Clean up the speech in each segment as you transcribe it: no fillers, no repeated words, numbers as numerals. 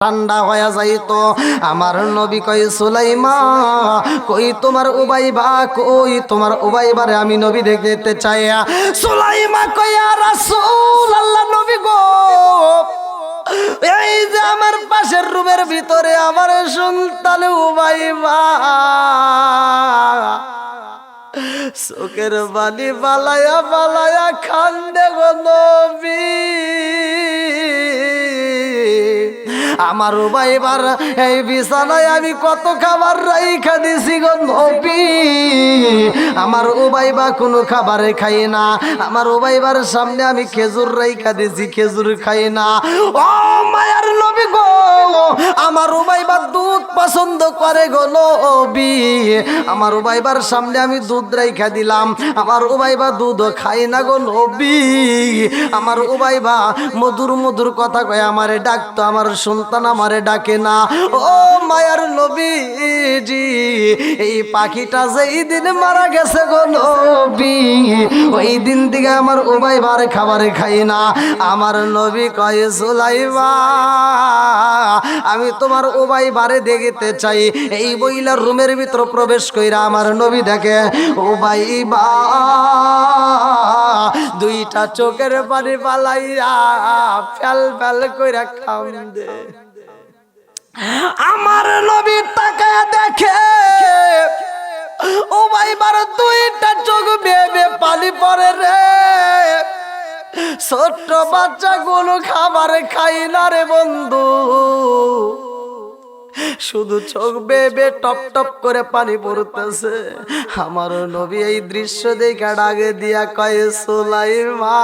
ঠান্ডা হয়ে যাইতো। আমার নবী কই সুলাইমা কই তোমার উবাইবা, কই তোমার উবাইবারে আমি নবী দেখতে চাই। সুলাইমা কই ইয়া রাসূলুল্লাহ, নবী গো এই যে আমার পাশের রুমের ভিতরে আমার সন্তান উবাইবা চোখের বালি বালায়া বালায়া কান্দে গো নবী। আমার উবাইবার এই বিছানায় আমি কত খাবার রাইখা দিছি গো নবী, আমার উবাইবা কোনো খাবার খাই না। আমার উবাইবার সামনে আমি খেজুর রাইখা দিছি, খেজুর খাই না। ও মায়ার নবী গো, আমার উবাইবা দুধ পছন্দ করে গো নবী, আমার উবাইবার সামনে আমি দুধ রাইখা দিলাম, আমার উবাইবা দুধ খাই না গো নবী। আমার উবাইবা মধুর মধুর কথা কয় আমারে ডাকতো, আমার সন্তান আমারে ডাকে না। ও মায়ার নবীজি, এই পাখিটা যেই দিন মারা গেছে গো নবী, ওই দিন থেকে আমার উবাইবার খাবার খাই না। আমার নবী কয় সুলাইমা আমি তোমার উবাইবারে দেখতে চাই। এই বইলার রুমের ভিতর প্রবেশ কইরা আমার নবী দেখে উবাইবা দুইটা চোখের পানি পালাইয়া ফেল ফেল কইরা কান্দে। আমার নবী তাকায়া দেখে উবাইবার দুইটা চোখ বেয়ে পানি পড়ে রে। ছোট্ট বাচ্চা কোনো খাবার খাই না রে বন্ধু, শুধু চোখ বেয়ে টপ টপ করে পানি পড়তেছে। আমার নবী এই দৃশ্য দেখে ডাকে দিয়া কয় সুলাইমা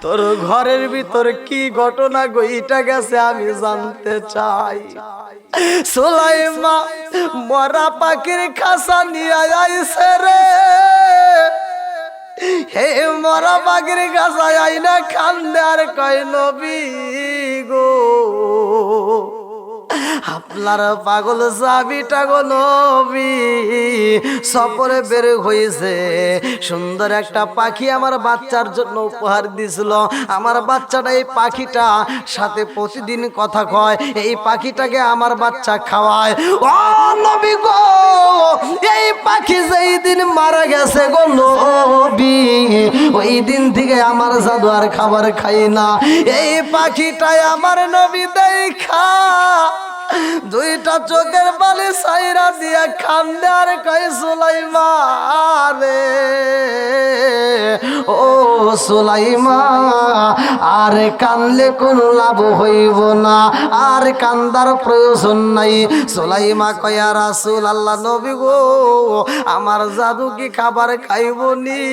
তোর ঘরের ভিতর কি ঘটনা গইটা গেছে আমি জানতে চাই। সুলাইমা মরা পাখির খাসা নিয়ে আইছে রে, হে মরা পাখির খাসা আইনা কান্দে আর কয় নবী গো আপনার পাগল চাবিটা গো নবী সফরে বের হয়েছে, সুন্দর একটা পাখি আমার বাচ্চার জন্য উপহার দিছিল। আমার বাচ্চাটা এই পাখিটা সাথে প্রতিদিন কথা কয়, এই পাখিটাকে আমার বাচ্চা খাওয়ায়। ও নবী গো এই পাখি যেই দিন মারা গেছে গো নবী, ওই দিন থেকে আমার জাদু আর খাবার খাই না। এই পাখিটাই আমার নবী দেখা দুইটা চোখের বালি সাইরা দিয়া কান্দে আর কয় সুলাইমা রে ও সুলাইমা আর কানলে কোনো লাভ হইব না, আর কান্দার প্রয়োজন নাই। সুলাইমা কয় ইয়া রাসূলুল্লাহ, নবী গো আমার জাদু কি খাবার খাইব নি?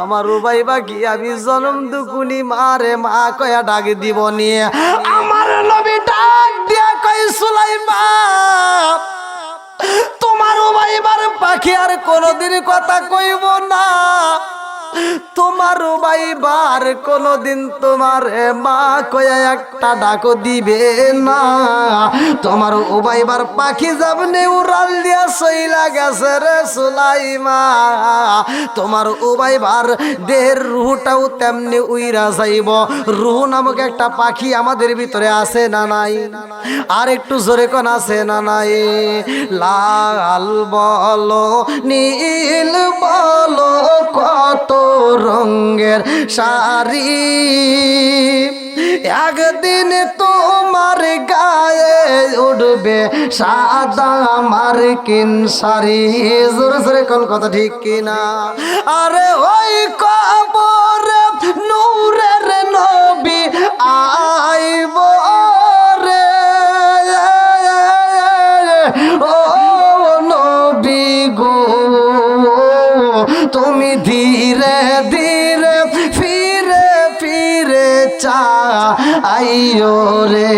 আমার উবাইবা কি আমি জন্ম দুকুনি মারে মা কয়া ডাক দিব নি? আমার নবী ডাক দিয়া কয় সুলাইমা তোমার উবাইবার পাখি আর কোনদিন কথা কইব না, তোমার উবাইবার কোনদিন তোমার মা কয়া একটা ডাকও দিবে না। তোমার উবাইবার পাখি যেমনি উড়াল দিয়া সইলা গেছে রে সুলাইমা, তোমার উবাইবার দেহের রুহটাও তেমনি উইরা যাইব। রুহ নামক একটা পাখি আমাদের ভিতরে আছে না নাই? আর একটু জোরে কোন আছে না নাই? লাল বলো নীল বলো কত রঙের শাড়ি, একদিন তোমার গায়ে উঠবে সাদা মার্কিন শাড়ি। জোরে জোরে কোন কথা ঠিক কিনা? আরে ওই কবরে নূরের নবী আইব রে, ও নবী গো তুমি ধীরে ধীরে ফিরে ফিরে চাইও রে।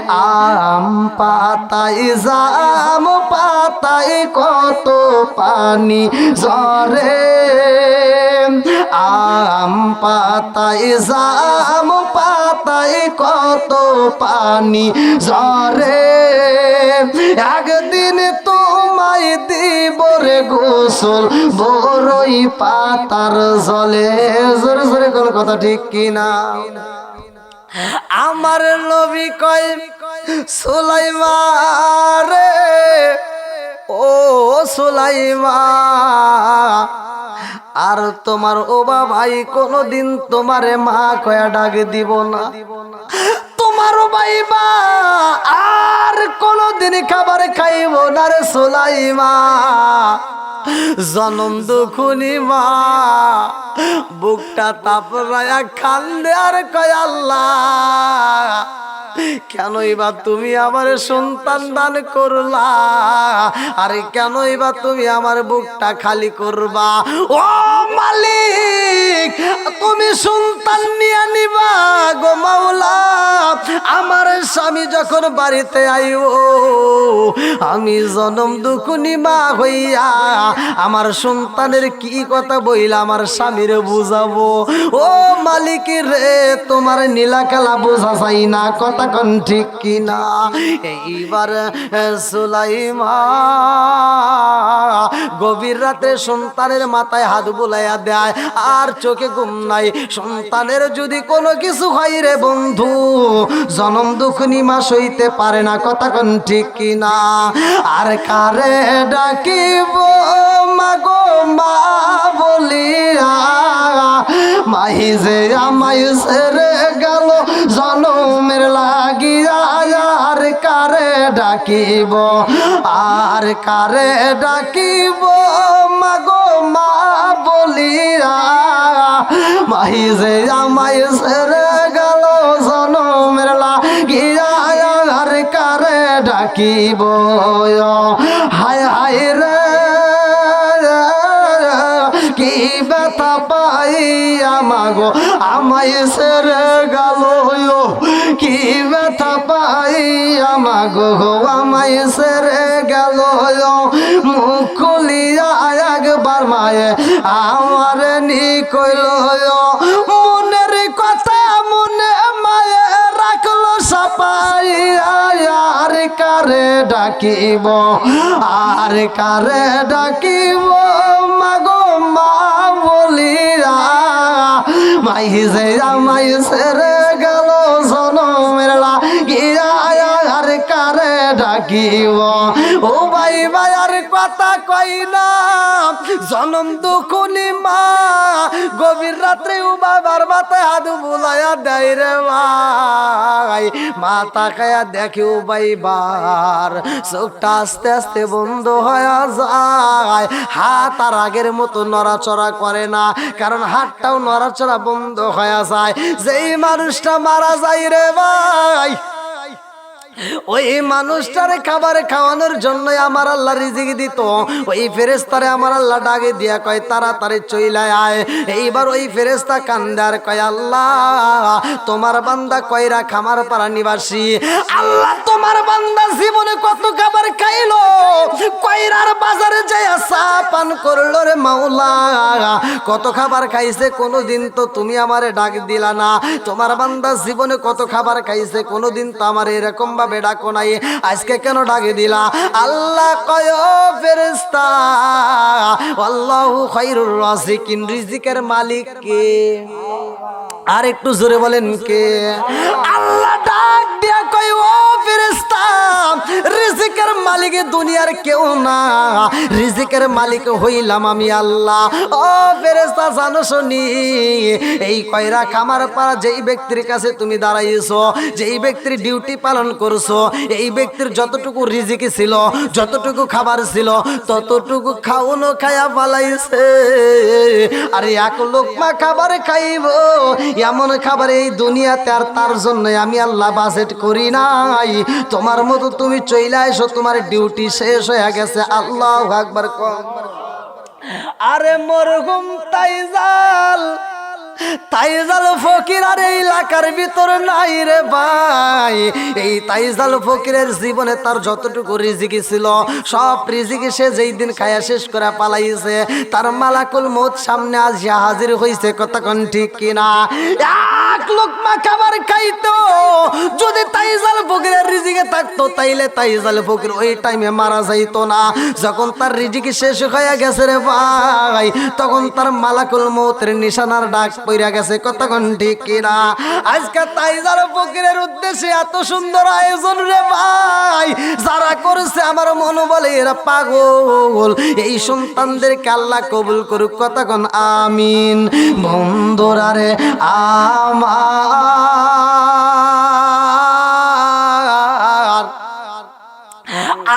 আম পাতায় জাম পাতায় কত পানি ঝরে, আম পাতায় জাম পাতায় কত পানি ঝরে, একদিন তোমায় দিব রে গোসল বড়ই পাতার জলে। জোরে জোরে কোন কথা ঠিক কিনা? আমার নবী কয় সুলাইমান রে, ও সুলাইমান, আর তোমার ওবা ভাই কোনদিন তোমারে মা কয়া ডাক দিব না। তোমার ভাইবা আর কোনদিন খাবার খাইব না রে সুলাইমান। জনম দুখুনি মা বুকটা তাপরায়া কান্দে আর কয় আল্লাহ, কেনই বা তুমি আমার সন্তান দান করলা, আরে কেনই বা তুমি আমার বুকটা খালি করবা। ও মালিক, তুমি সন্তান নিয়ে নিবা গো মাওলা। আমার স্বামী যখন বাড়িতে আইও, আমি জনম দুখুনি মা হইয়া আমার সন্তানের কি কথা বইলা আমার স্বামীর বুঝাবো। ও মালিক রে, তোমার নীলাকালা বোঝা চাই না, কথা কোন ঠিক কিনা। এইবার সুলাইমান গভীর রাতে সন্তানের মাথায় হাত বুলাইয়া দেয়, আর চোখে ঘুম নাই। সন্তানের যদি কোনো কিছু হয় রে বন্ধু, জনম দুখনি মা সইতে পারে না, কথা কোন ঠিক কিনা। আর কারে ডাকিব মাগো মা বলিয়া, মাহি যে আমায় ছেড়ে গেল জনমের লাগিয়া। আর কারে ডাকিব, আর কারে ডাকিব মাগো মা বলিয়া, মাহি যে আমায় ছেড়ে গেল জনমের লাগিয়া। আর কারে ডাকিব, হায় হায় রে কি ব্যথা পাই আমাগো আমায় ছেড়ে গেল, কি ব্যথা পাই আমাগো আমায় ছেড়ে গেল। মুখ খুলিয়া একবার মায়ে আমার নি কইল, মনের কথা মনে মায়ে রাখলো সাপাই। আর কারে ডাকিব, আর কারে ডাকিব মাগো মা বলিয়া, মাই যে আমায় ছেড়ে গেল জনমের লাগিয়া। আর কারে ডাকিব, ও ভাই ভাই আর কথা কই না, জনম দুখুনি মা গভীর রাত্রে ও বাবার মাথায় হাত বুলাইয়া দেয় রে ভাই। মা তাকায়া দেখে ও ভাইবার চোখটা আস্তে আস্তে বন্ধ হয়ে যায়। হাত আর আগের মতো নড়াচড়া করে না, কারণ হাতটাও নড়াচড়া বন্ধ হয়ে যায়। যেই মানুষটা মারা যায় রে ভাই, ওই মানুষটারে খাবার খাওয়ানোর জন্য আমার আল্লাহ রিজিক দিত। ওই ফেরেশতারে আমার আল্লাহ ডাকে দিয়া কয় তাড়াতাড়ি চইলায় আয়। এইবার ওই ফেরেশতা কান্দার কয় আল্লাহ, তোমার বান্দা কয়রা খামার পাড়া নিবাসী, আল্লাহ তোমার বান্দা জীবনে কত খাবার খাইলো, কয়রার বাজারে যায় চা পান করলো রে মাওলা, কত খাবার খাইছে কোনোদিন তো তুমি আমারে ডাক দিলা না। তোমার বান্দা জীবনে কত খাবার খাইছে, কোনোদিন তো আমার এরকম ভাবে ডাকো নাই, আজকে কেন ডাকে দিলা? আল্লাহ কয় ফেরেশতা, আল্লাহু খায়রুর রাযিকিন, রিজিকের মালিক কে? আর একটু জোরে বলেন কে? আল্লাহ ডাক দিয়া কয় ও ফেরেশতা, রিজিকের মালিক দুনিয়ার কেউ না, রিজিকের মালিক হইলাম আমি আল্লাহ। ও ফেরেশতা জানো শুনি, এই কয়রা খামার পাড়া যেই ব্যক্তির কাছে তুমি দাঁড়াইছো, যেই ব্যক্তির ডিউটি পালন করছো, এই ব্যক্তির যতটুকু রিজিক ছিল, যতটুকু খাবার ছিল, ততটুকু খাওনো খায়া পালাইছে। আর এক লোকমা খাবার খাইব এমন খাবার এই দুনিয়াতে আর তার জন্য আমি আল্লাহ বাজেট করি নাই। তোমার মতো তুমি চইলা এসো, তোমার ডিউটি শেষ হয়ে গেছে। আল্লাহু আকবার। আরে মরহুম তাইজাল ফকির আর এই এলাকার ভিতর নাই রে ভাই। এই তাইজাল ফকিরের জীবনে তার যতটুকু রিজিকি ছিল, সব রিজিকি সে যেই দিন খায়া শেষ করে পালাইছে, তার মালাকুল মউত সামনে আসিয়া হাজির হইছে। কতক্ষণ ঠিক কিনা? এক লোকমা খাবার খাইতো যদি তাইজাল ফকিরের রিজিকে থাকতো তাইলে তাইজাল ফকির ওই টাইমে মারা যাইতো না। যখন তার রিজিক শেষ হয়ে গেছে রে ভাই, তখন তার মালাকুল মউতের নিশানার ডাক পইরা গেছে। কতক্ষণ ঠিক কিনা? আজকে তাইজাল ফকিরের উদ্দেশ্যে এত সুন্দর আয়োজন রে ভাই, যারা করেছে আমার মন বলে এরা পাগল। এই সন্তানদেরকে আল্লাহ কবুল করুক। কতক্ষণ আমিন। বন্ধুরা রে আমার,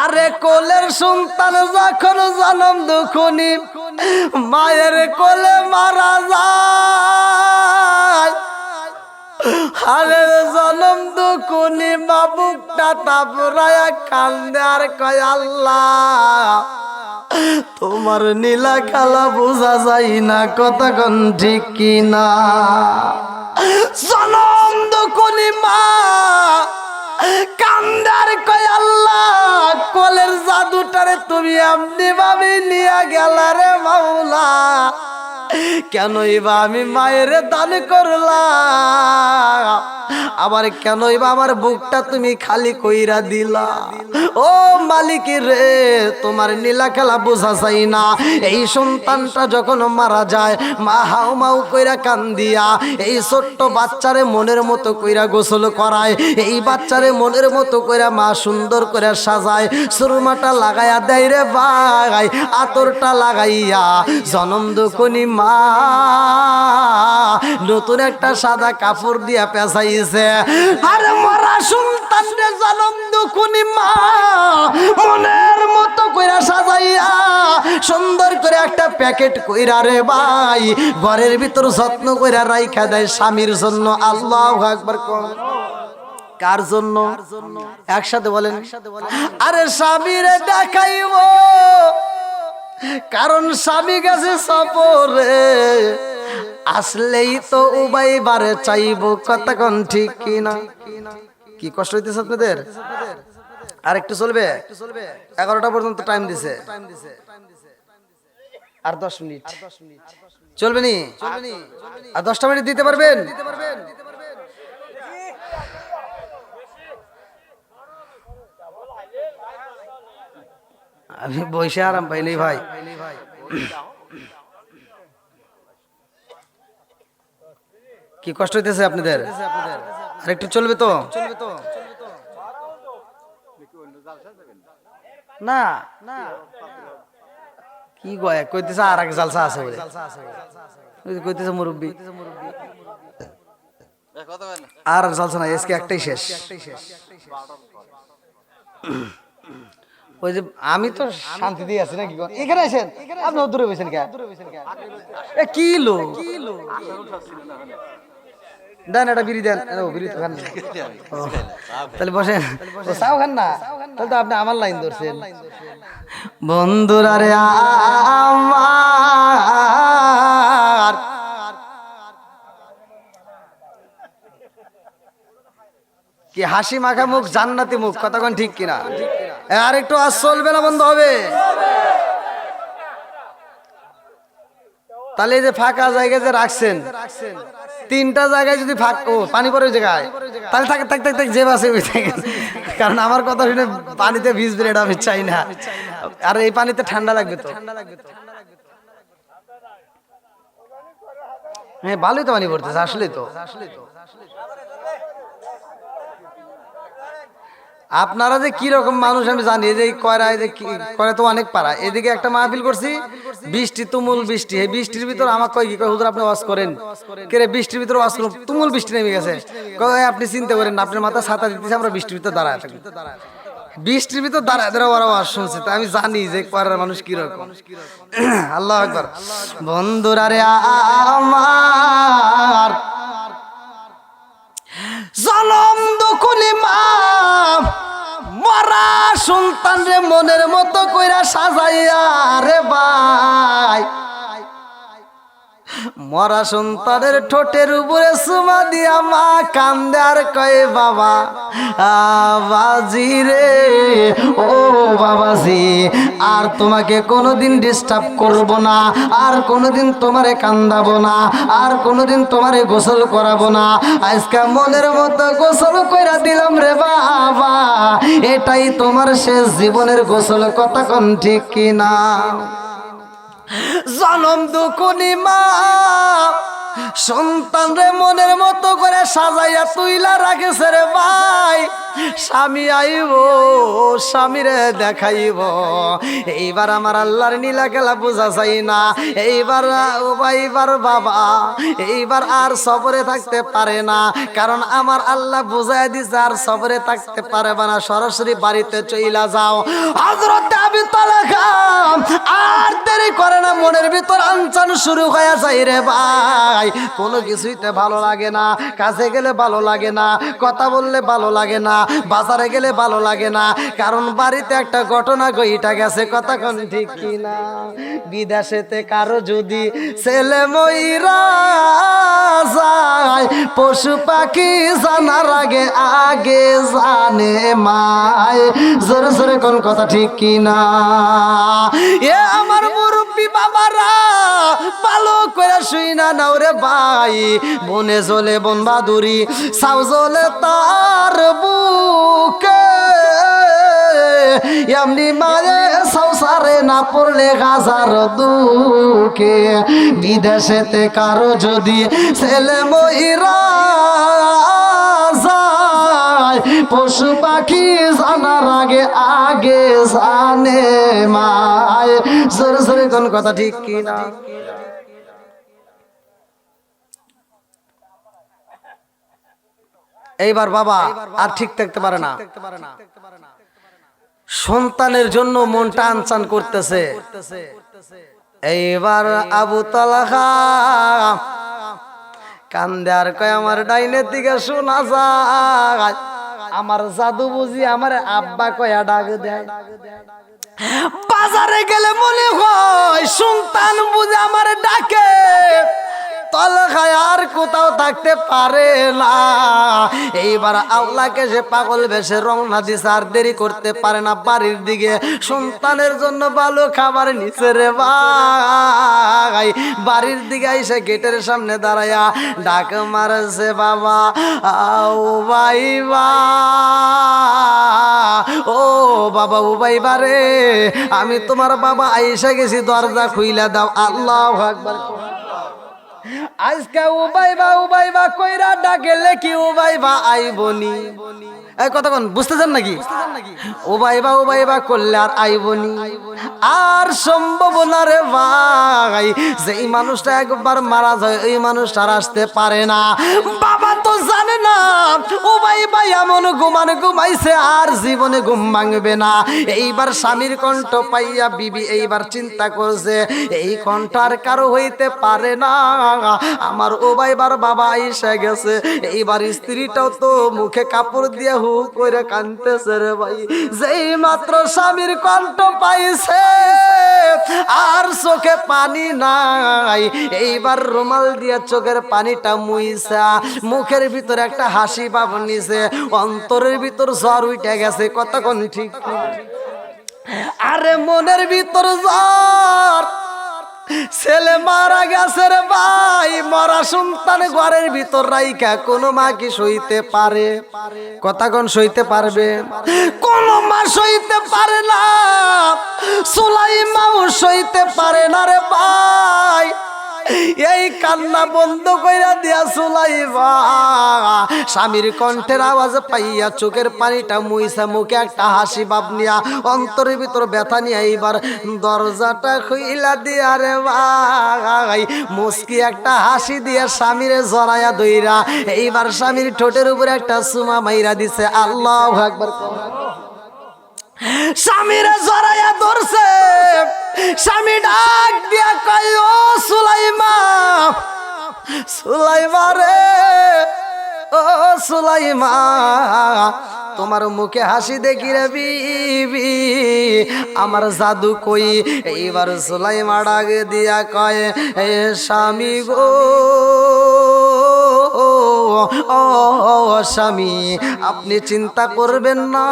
আরে কোলের সন্তান যখন জন্ম দুখুনি মায়ের কোলে মারা যায়, আরে জন্ম দুখুনি বাবুকটা তাপরায়া কান্দে আর কয় আল্লাহ তোমার নীলা খেলা বোঝা যায় না। কতক্ষণ ঠিক কিনা? জনম দুখুনি মা কান্দার কয় আল্লাহ কোলের জাদুটারে তুমি এমনি ভাবে নিয়ে গেলা রে মাওলা, কেনই বা আমি মায়ের দান করলাম, আবার কেনই বা আমার বুকটা তুমি খালি কইরা দিলা। ও মালিক রে তোমার নীলা খেলা বোঝা যায় না। এই সন্তানটা যখন মারা যায় মা হাউ মাউ কইরা কান্দিয়া এই ছোট্ট বাচ্চারে মনের মতো কইরা গোসল করায়, এই বাচ্চারে মনের মতো কইরা মা সুন্দর করে সাজায়, সুরমাটা লাগাইয়া দেয় রে ভাই, আতরটা লাগাইয়া জনম দুখনি মা নতুন একটা সাদা কাপড় দিয়া পেঁচাইছে। আরে মরা সন্তান রে জনম দুখনি মা মনের মতো কইরা সাজাইয়া সুন্দর করে একটা প্যাকেট কইরা রে ভাই ঘরের ভিতর যত্ন কইরা রাইখা দেয় স্বামীর জন্য। আল্লাহু আকবার। কার জন্য? একসাথে বলেন। আরে স্বামীরে দেখাইব, কারণ স্বামী গেছে সফরে, আসলেই তো উবাইবারে চাইব। কতক্ষণ ঠিক কিনা? কি কষ্ট হইতেছে আপনাদের? আর একটু চলবে, 11টা পর্যন্ত টাইম দিছে, আর 10 মিনিট চলবে নি? আর 10টা মিনিট দিতে পারবেন? আমি বসে আরাম পাইনি ভাই। কি কষ্ট হইতেছে আপনাদের? আর একটু চলবে তো? না কি গয় কইতেছে আর এক জালসা আছে বলে কইতেছে মুরব্বি, আর জালসা না, আজকে একটাই শেষ। ওই যে আমি তো শান্তি দিয়ে আছি নাকি? এখানে আসেন, আপনি দূরে বসেন কে? কি লো দেন, একটা বিড়ি দেন। বিড়ি তো খান, তাহলে বসেন। চাও খান না? তাহলে তো আপনি আমার লাইন ধরছেন। বন্ধুরা রে আমার, কি হাসি মাখা মুখ, জান্নাতি মুখ। কতক্ষণ ঠিক কিনা? আর একটু আজ চলবে না, বন্ধ হবে? তাহলে এই যে ফাঁকা জায়গায় যে রাখছেন, 3টা জায়গায় যদি পানি পড়ে ওই জায়গায়, তাহলে থাক থাক থাক যে বাসে ওই জায়গায়। কারণ আমার কথা শুনে পানিতে ভিজবে এটা আমি চাই না, আর এই পানিতে ঠান্ডা লাগবে তো। হ্যাঁ ভালোই তো পানি পড়তেছে, আসলে তো। আপনারা যে কি রকম মানুষ আমি জানি, যে কয়রায় যে করে তো অনেক পারা। এদিকে একটা মাহফিল করছি, বৃষ্টি, তুমুল বৃষ্টি। এই বৃষ্টির ভিতর আমাকে কয় কি কয়, হুজুর আপনি ওয়াজ করেন কে রে? বৃষ্টির ভিতর ওয়াজ করুন, তুমুল বৃষ্টি নেমে গেছে। কয় আপনি চিন্তা করেন না, আপনার মাথা ছাতা দিতেছে, আমরা বৃষ্টির ভিতর দাঁড়ায় থাকি। বৃষ্টির ভিতর দাঁড়ায় দাঁড়া ওরা ওয়াজ শুনছে, তা আমি জানি যে কয়রার মানুষ কিরকম। আল্লাহু আকবার। বন্ধুরা রে আমার, জনম দুখুনি মা মরা সন্তান রে মনের মতো কইরা সাজাইয়া রে ভাই মরা সন্তানের ঠোঁটের উপরে চুমা দিয়া মা কান্দে আর কয় বাবা বাবাজি রে, ও বাবাজি, আর তোমাকে কোনোদিন ডিস্টার্ব করব না, আর কোনোদিন তোমারে কান্দাবো না, আর কোনোদিন তোমারে গোসল করাবো না। আজকে মনের মতো গোসল কইরা দিলাম রে বাবা, এটাই তোমার শেষ জীবনের গোসল। কথা কোন ঠিক কিনা? জনম দুকুনি মা সন্তান রে মনের মতো করে সাজাইয়া তুইলা রাখেছে রে ভাই। স্বামী আইব, স্বামীরে দেখাইব। এইবার আমার আল্লাহর নীলা খেলা বোঝা চাই না। এইবার এইবার বাবা এইবার আর সবরে থাকতে পারে না, কারণ আমার আল্লাহ বুঝাই দিছে আর সবরে থাকতে পারবে না, সরাসরি বাড়িতে চইলা যাও। হযরত আবু তালহা আর দেরি করে না, মনের ভিতর আনচান শুরু হয়ে যায় রে ভাই। কোনো কিছুইতে ভালো লাগে না, কাছে গেলে ভালো লাগে না, কথা বললে ভালো লাগে না, বাজারে গেলে ভালো লাগে না, কারণ বাড়িতে একটা ঘটনা ঘইটা গেছে। কথা কোন ঠিক কিনা? বিদেশেতে কারো যদি ছেলে মইরা যায়, পশু পাখি জানার আগে আগে জানে মায়। জোরে জোরে কোন কথা ঠিক কিনা? এ আমার মুরব্বী বাবারা ভালো করে শুই না নাও রে ভাই। বনে জ্বলে বন বাদুরি, সাউ জ্বলে তার বুকে, এমনি মায়ে সংসারে না পড়লে হাজার দুঃখে। বিদেশেতে কারো যদি ছেলে মইরা যায়, পশু পাখি জানার আগে আগে জানে মায়। জোরে জোরে কোন কথা ঠিক কিনা? এইবার বাবা আর ঠিক থাকতে পারে না, সন্তানের জন্য মনটা আনচান করতেছে। এইবার আবু তালহা কান্দে আর কয় আমার ডাইনের দিকে শোনা যায়, আমার জাদু বুঝি আমার আব্বা কয়া ডাক দেয়। বাজারে গেলে মনে হয় সন্তান বুঝে আমার ডাকে। তালহায় আর কোথাও থাকতে পারে না। এইবার আল্লাহকে সে পাগল বেশে রওনা দিছে, আর দেরি করতে পারে না বাড়ির দিকে। সন্তানের জন্য ভালো খাবার নিচে রে ভাই। বাড়ির দিকে এসে গেটের সামনে দাঁড়ায়া ডাক মারছে, বাবা আও বাইবা, ও বাবা উবাইবা রে, আমি তোমার বাবা আইসা গেছি, দরজা খুইলা দাও। আল্লাহু আকবার। আজকে উবাইবা উবাইবা কইরা ডাকেলে কি উবাইবা আইবনি? এই কথা কোন বুঝতেছেন নাকি? উবাইবা উবাইবা করলে আর আইবনি, আর সম্ভব না রে ভাই। যেই মানুষটা একবার মারা যায় ওই মানুষটা আর আসতে পারে না। বাবা তো জানে না উবাইবা এমন ঘুমাইছে আর জীবনে ঘুম ভাঙবে না। এইবার স্বামীর কণ্ঠ পাইয়া বিবি এইবার চিন্তা করছে, এই কণ্ঠ আর কারো হইতে পারে না, আমার উবাইবার বাবা আইসা গেছে। এইবার স্ত্রীটাও তো মুখে কাপড় দিয়ে হু করে কাঁদতেছে রে ভাই। যেই মাত্র স্বামীর কণ্ঠ পাইছে আর চোখে পানি নাই, এইবার রুমাল দিয়ে চোখের পানিটা মুইছা মুখের ভিতর একটা হাসি ভাব নিছে, অন্তরের ভিতর জ্বর উঠে গেছে। কতক্ষণ ঠিক? আরে মনের ভিতর জ্বর, ছেলে মারা গেছে রে ভাই। মরা সন্তান ঘরের ভিতর রাইখা কোন মা কি সইতে পারে? কতক্ষণ সইতে পারবে? কোন মা সইতে পারে না, সুলাইমাও সইতে পারে না রে ভাই। এই কান্না বন্ধ কইরা দিয়া সুলাইমা স্বামীর কণ্ঠের আওয়াজ পাইয়া চোখের পানিটা মুইসা মুখে একটা হাসি ভাব নিয়া অন্তরের ভিতর ব্যথা নিয়ে এইবার দরজাটা খুইলা দিয়া রে ভাই মুস্কি একটা হাসি দিয়া স্বামীরে জড়াইয়া দইরা এইবার স্বামীর ঠোঁটের উপরে একটা চুমা মাইরা দিছে। আল্লাহু আকবার। স্বামীরে জড়াইয়া ধরছে, স্বামী ডাক দিয়া কয়, ও সুলাইমা, সুলাইমা রে, ও সুলাইমা, তোমার মুখে হাসি দেখি রে বিবি, আমার জাদু কই। এইবার সুলাইমা ডাক দিয়া কয়, এ স্বামী গো, ও স্বামী, আপনি চিন্তা করবেন না,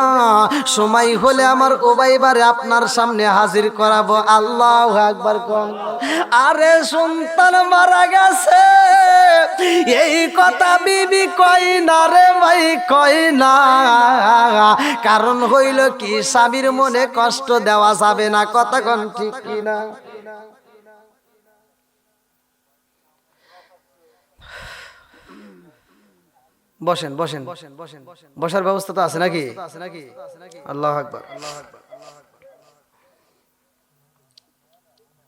সময় হলে আমার উবাইবারে আপনার সামনে হাজির করাবো। আল্লাহু আকবার কোন। আরে সন্তান মারা গেছে এই কথা বিবি কই না রে ভাই, কই না। কারণ হইল কি, স্বামীর মনে কষ্ট দেওয়া যাবে না। কথা কোন ঠিক কিনা? বসেন বসেন, বসার ব্যবস্থা তো আছে নাকি? আল্লাহু আকবার।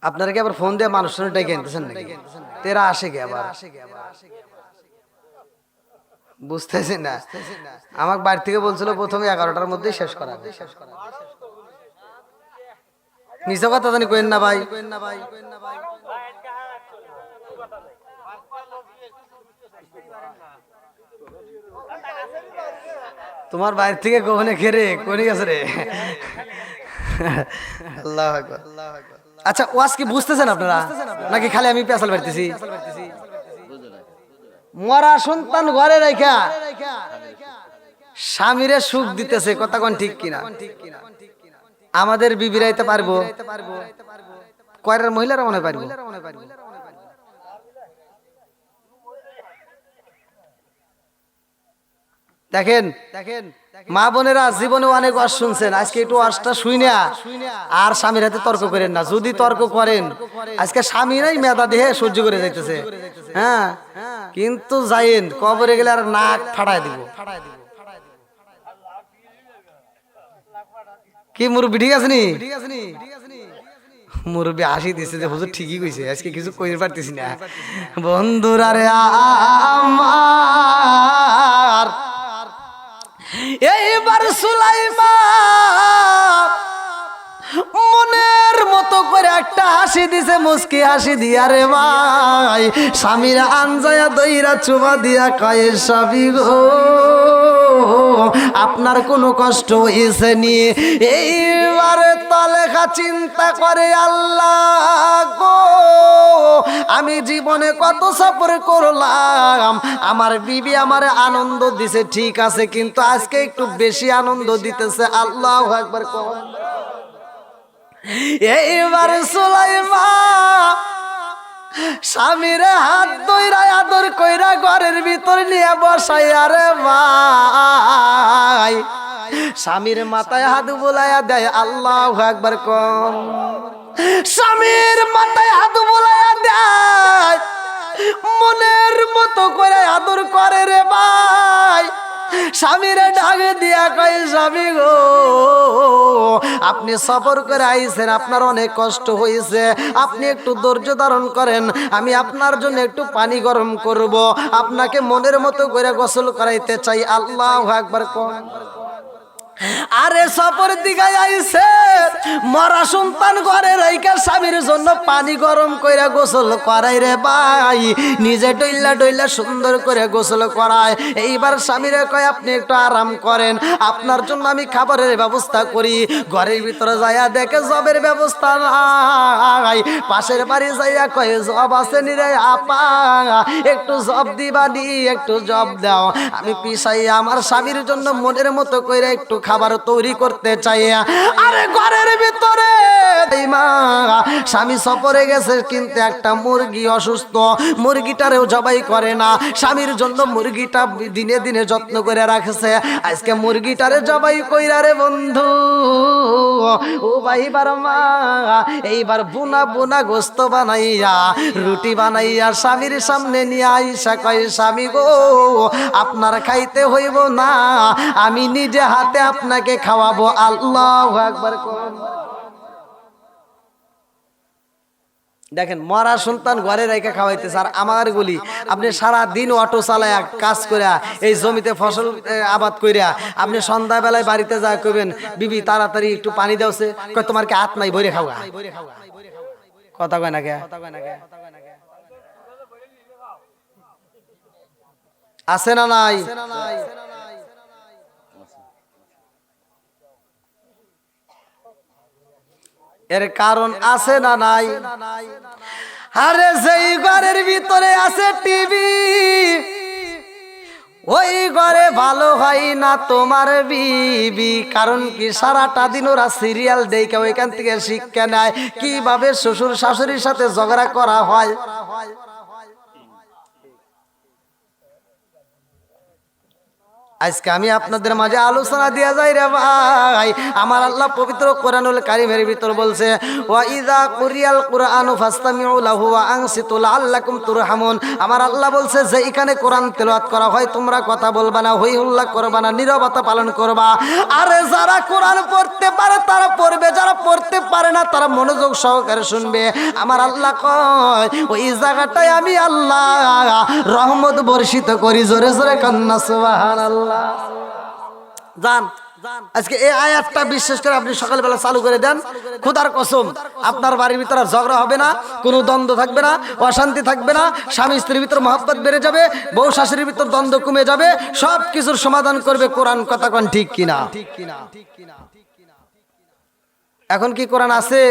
আপনারা কি আবার ফোন দিয়ে মানুষের ডেকে আনতেছেন নাকি? তেরা আসে গে আবার, বুঝতেছি না। আমাকে বাড়ি থেকে বলছিল প্রথমে 11টার মধ্যে শেষ করা। নিচে কথা জানি কইেন না ভাই। তোমার বাইরে থেকে কখনে খেরে কোনি গেছে রে? আল্লাহু আকবার। আচ্ছা, ওয়াজ কি বুঝতেছেন আপনারা নাকি খালি আমি পেছাল বাড়তেছি? মরা সন্তান ঘরে রাখা স্বামীরে সুখ দিতেছে। কথা কোন ঠিক কিনা? আমাদের বিবিরাইতে পারবো? কয়রার মহিলারা মনে পারবো? দেখেন মা বোনেরা, জীবনে অনেক ওয়াজ শুনছেন, আজকে একটু ওয়াজটা শুই না আর স্বামীর হাতে তর্ক করেন না। যদি তর্ক করেন, আজকে স্বামীরাই মেধা দেহে সহ্য করে যাইতেছে। হ্যাঁ, কিন্তু যাইন কবরে গেলে আর নাক ফাটাই দিব। কি মুরব্বি ঠিক আছে নি? মুরব্বি হাসি দিচ্ছে যে হুজুর ঠিকই কইছে, আজকে কিছু কইতে পারতেছি না। বন্ধুরা রে আমার, এইবার সুলাইমা মনের মতো করে একটা হাসি দিছে, মুস্কি হাসি দিয়া রে ভাই। স্বামীর আনজায়া দইরা চুমা দিয়া কয়, স্বামী গো, আপনার কোনো কষ্ট হয়েছে নি? এইবারে তলেখা চিন্তা করে, আল্লাহ গো, আমি জীবনে কত সফর করলাম, আমার বিবি আমারে আনন্দ দিছে ঠিক আছে, কিন্তু আজকে একটু বেশি আনন্দ দিতেছে। আল্লাহু আকবার। এইবার সুলাইমা স্বামীরে হাত ধইরা আদর কইরা ঘরের ভিতর নিয়ে বসাইয়া রে ভাই, স্বামীর মাথায় হাত বুলাইয়া দেয়। আল্লাহু আকবার কোন। স্বামীর মাথায় হাত বুলাইয়া দেয়, মনের মতো করে আদর করে রে ভাই। স্বামীরে ডাক দিয়া কয়, স্বামী গো, আপনি সফর করে আইছেন, আপনার অনেক কষ্ট হয়েছে, আপনি একটু ধৈর্য ধারণ করেন, আমি আপনার জন্য একটু পানি গরম করব, আপনাকে মনের মতো করে গোসল করাইতে চাই। আল্লাহু আকবার কোন। আরে সফর দিকে আইছে, মরা সন্তান ঘরে রাইখা স্বামীর জন্য পানি গরম কইরা গোসল করাই রে ভাই। নিজে ডইলা ডইলা সুন্দর করে গোসল করায়। এইবার স্বামীরে কয়, আপনি একটু আরাম করেন, আপনার জন্য আমি খাবারের ব্যবস্থা করি। ঘরের ভিতরে যাইয়া দেখে জবের ব্যবস্থা নাই। পাশের বাড়ি যাইয়া কয়, জব আছে নি রে আপা, একটু জব দিবানি, একটু জব দাও। আমি পিছাইয়া আমার স্বামীর জন্য মনের মতো কইরা একটু খাবার তৈরি করতে চাই। আরে ঘরের ভিতরে স্বামী সফরে গেছে, কিন্তু একটা মুরগি অসুস্থ, মুরগিটারেও জবাই করে না। স্বামীর জন্য মুরগিটা দিনে দিনে যত্ন করে রাখছে, আজকে মুরগিটারে জবাই কইরা রে বন্ধু ও ভাইবার মা এইবার বুনা বুনা গোস্ত বানাইয়া রুটি বানাইয়া স্বামীর সামনে নিয়ে আইসা কয়, স্বামী গো, আপনার খাইতে হইব না, আমি নিজে হাতে আপনাকে খাওয়াবো। আল্লাহু আকবার। দেখেন, মরা সন্তান ঘরে রেখে খাওয়াইতেছে। আর আমার গুলি, আপনি সারা দিন অটো চালায়া কাজ করিয়া এই জমিতে ফসল আবাদ করিয়া আপনি সন্ধ্যাবেলায় বাড়িতে যা কইবেন, বিবি তাড়াতাড়ি একটু পানি দাওছে, কয় তোমার কি হাত নাই ভরে খাওয়া? কথা কয় না কে? আছে না নাই? এর কারণ আছে না নাই? আরে যেই ঘরের ভিতরে আছে টিভি, ওই ঘরে ভালো হয় না তোমার বিবি। কারণ কি? সারাটা দিন ওরা সিরিয়াল দেখে ওইখান থেকে শিক্ষা নেয় কিভাবে শ্বশুর শাশুড়ির সাথে ঝগড়া করা হয়। আজকে আমি আপনাদের মাঝে আলোচনা দিয়া যাই রে ভাই। আমার আল্লাহ পবিত্র কোরআনুল কারীমের ভিতর বলছে, ওয়া ইযা কুরিয়াল কুরআনু ফাসতামিউ লাহু ওয়া আনসিতু লাআল্লাকুম তুরহামুন। আমার আল্লাহ বলছে যে এখানে কোরআন তেলাওয়াত করা হয় তোমরা কথা বলবা না, হই হুল্লা করবা না, নীরবতা পালন করবা। আরে যারা কোরআন পড়তে পারে তারা পড়বে, যারা পড়তে পারে না তারা মনোযোগ সহকারে শুনবে। আমার আল্লাহ কয় ওই জায়গাটায় আমি আল্লাহ রহমত বর্ষিত করি। জোরে জোরে কান্না সুবহানাল্লাহ। জান আজকে এই আয়াতটা বিশেষ করে আপনি সকালবেলা চালু করে দেন, খোদার কসম আপনার বাড়ির ভিতরে ঝগড়া হবে না, কোনো দ্বন্দ্ব থাকবে না, অশান্তি থাকবে না, স্বামী স্ত্রীর ভিতর মহব্বত বেড়ে যাবে, বউ শাশুড়ির ভিতর দ্বন্দ্ব কমে যাবে, সব কিছুর সমাধান করবে কোরআন। কথা কোন ঠিক কিনা? এখন কি কোরআন আছে?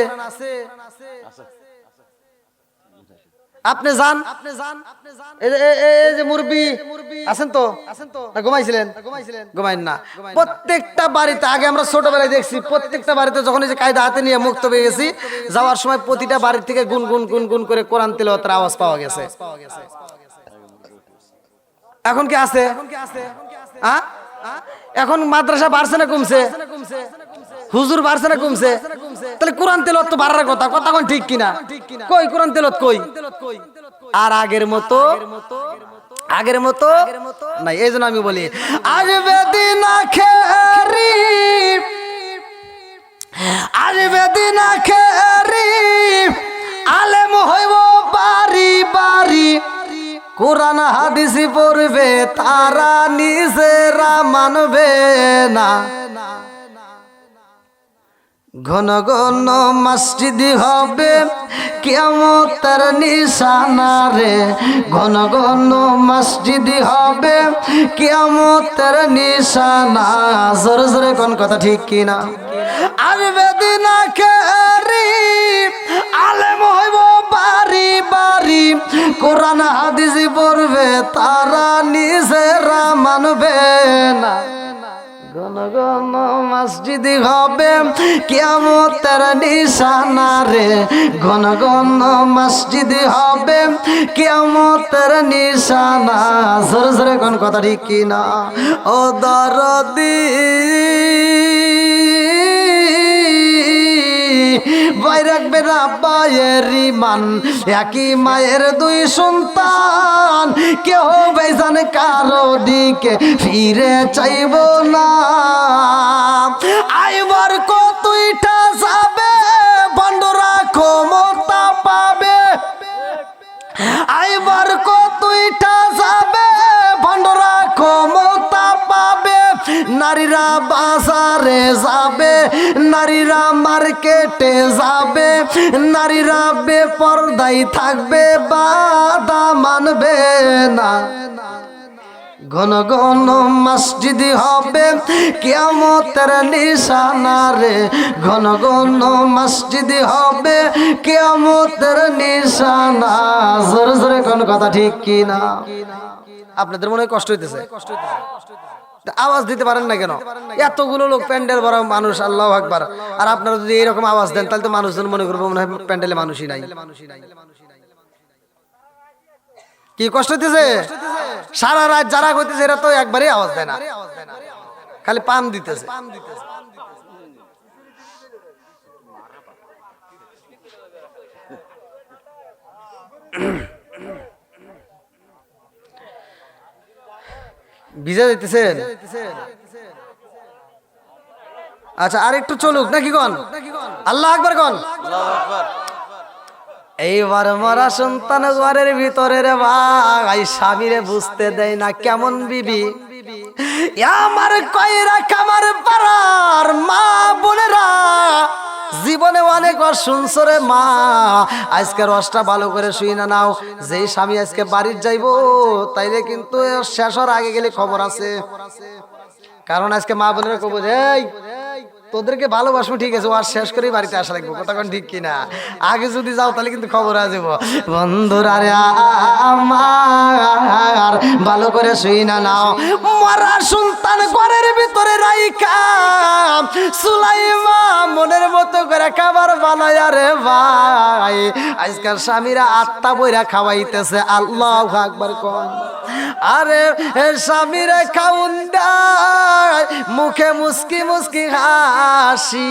আপনি যান, এই যে মুরব্বি আছেন তো, না ঘুমাইছিলেন? ঘুমাইন না। প্রত্যেকটা বাড়িতে আগে আমরা ছোটবেলায় দেখছি, প্রত্যেকটা বাড়িতে যখন এই যে কায়দা হাতে নিয়ে মুক্ত পেয়ে গেছি, যাওয়ার সময় প্রতিটা বাড়ির থেকে গুনগুন গুনগুন করে কোরআন তিলাওয়াতের আওয়াজ পাওয়া গেছে। এখন কি আছে? এখন মাদ্রাসা বাড়ছে না কমছে? হুজুর বাড়ছে না কমছে? তাহলে কোরআন তেলাওয়াত তো বাড়ার কথা। কথা কোন ঠিক কিনা? কই কোরআন তেলাওয়াত কই? আর আগের মতো নাই। এই জন্য আমি বলি আসবে দিন আখেরি, আসবে দিন আখেরি, আলেম হইব বাড়ি বাড়ি, কোরআন হাদিস পড়বে তারা নিজেরা মানবে না। ঘন ঘন মসজিদ হবে কিয়ামতের নিশানা রে, ঘন ঘন মসজিদ হবে কিয়ামতের নিশানা। জোরে জোরে কোন কথা ঠিক কিনা? আসবে দিন আখেরি, আলেম হইব বাড়ি বাড়ি, কোরআন হাদিস পড়বে তারা নিজেরা মানবে না। ঘন ঘন মসজিদ হবে কিয়ামতের নিশানা রে, ঘন ঘন মসজিদ হবে কিয়ামতের নিশানা। জোরে জোরে কোন কথা ঠিক কিনা? ও দরদি ভাই রাখবে না বায়ের ইমান, একই মায়ের দুই সন্তান, কেউ বেজান কারো দিকে ফিরে চাইব না। আইবার কতইটা যাবে বন্ধুরা ক্ষমতা পাবে, আইবার কতইটা যাবে বন্ধুরা ক্ষমতা পাবে। নারীরা বাজারে যাবে, নারীরা মার্কেটে যাবে, নারীরা বেপরদাই থাকবে, বাধা মানবে না। ঘন ঘন মসজিদ হবে কিয়ামতের নিশানা রে, ঘন ঘন মসজিদ হবে কিয়ামতের নিশানা। জোরে জোরে কোন কথা ঠিক কিনা? আপনাদের মনে হয় কষ্ট হইতেছে? আওয়াজ দিতে পারেন না কেন? এতগুলো লোক, প্যান্ডেল ভরা মানুষ, আল্লাহু আকবার। আর আপনারা যদি এরকম আওয়াজ দেন তাহলে তো মানুষজন মনে করবো মনে হয় প্যান্ডেলে মানুষই নাই। কি কষ্ট হইতেছে? সারা রাত যারা হইতেছে এরা তো একবারই আওয়াজ দেয় না, খালি পাম দিতেছে। ভিজা দিতেছেন? আচ্ছা আর একটু চলুক নাকি গন? আল্লাহ আকবার গন। এইবার মরা সন্তান ঘরের ভিতরে রে ভাই, স্বামীরে বুঝতে দেয় না কেমন বিবি। আমার কয়রা কামার পাড়ার মা বোনেরা জীবনে অনেক বার শুনছো রে মা, আজকে রসটা ভালো করে শুই না নাও। যেই স্বামী আজকে বাড়ির যাইবো তাইলে কিন্তু শেষ হওয়ার আগে গেলে খবর আছে। কারণ আজকে মা বোনেরা কব তোদেরকে ভালোবাসবো ঠিক আছে, ওয়াজ শেষ করে বাড়িতে আসা লাগবো, কথা কোন ঠিক কিনা? আগে যদি যাও তাহলে কিন্তু খবর আ যাবো। বন্ধুরা রে আমার ভালো করে শুই না নাও, মরা সন্তান ঘরের ভিতরে রাইখা সুলাইমান মনের মতো করে খাবার বানায় রে ভাই। আজকাল স্বামীরা আত্মা বইরা খাওয়াইতেছে, আল্লাহু আকবার কোন। আরে স্বামীরা খাউন দেয়, মুখে মুস্কি মুস্কি হাসি,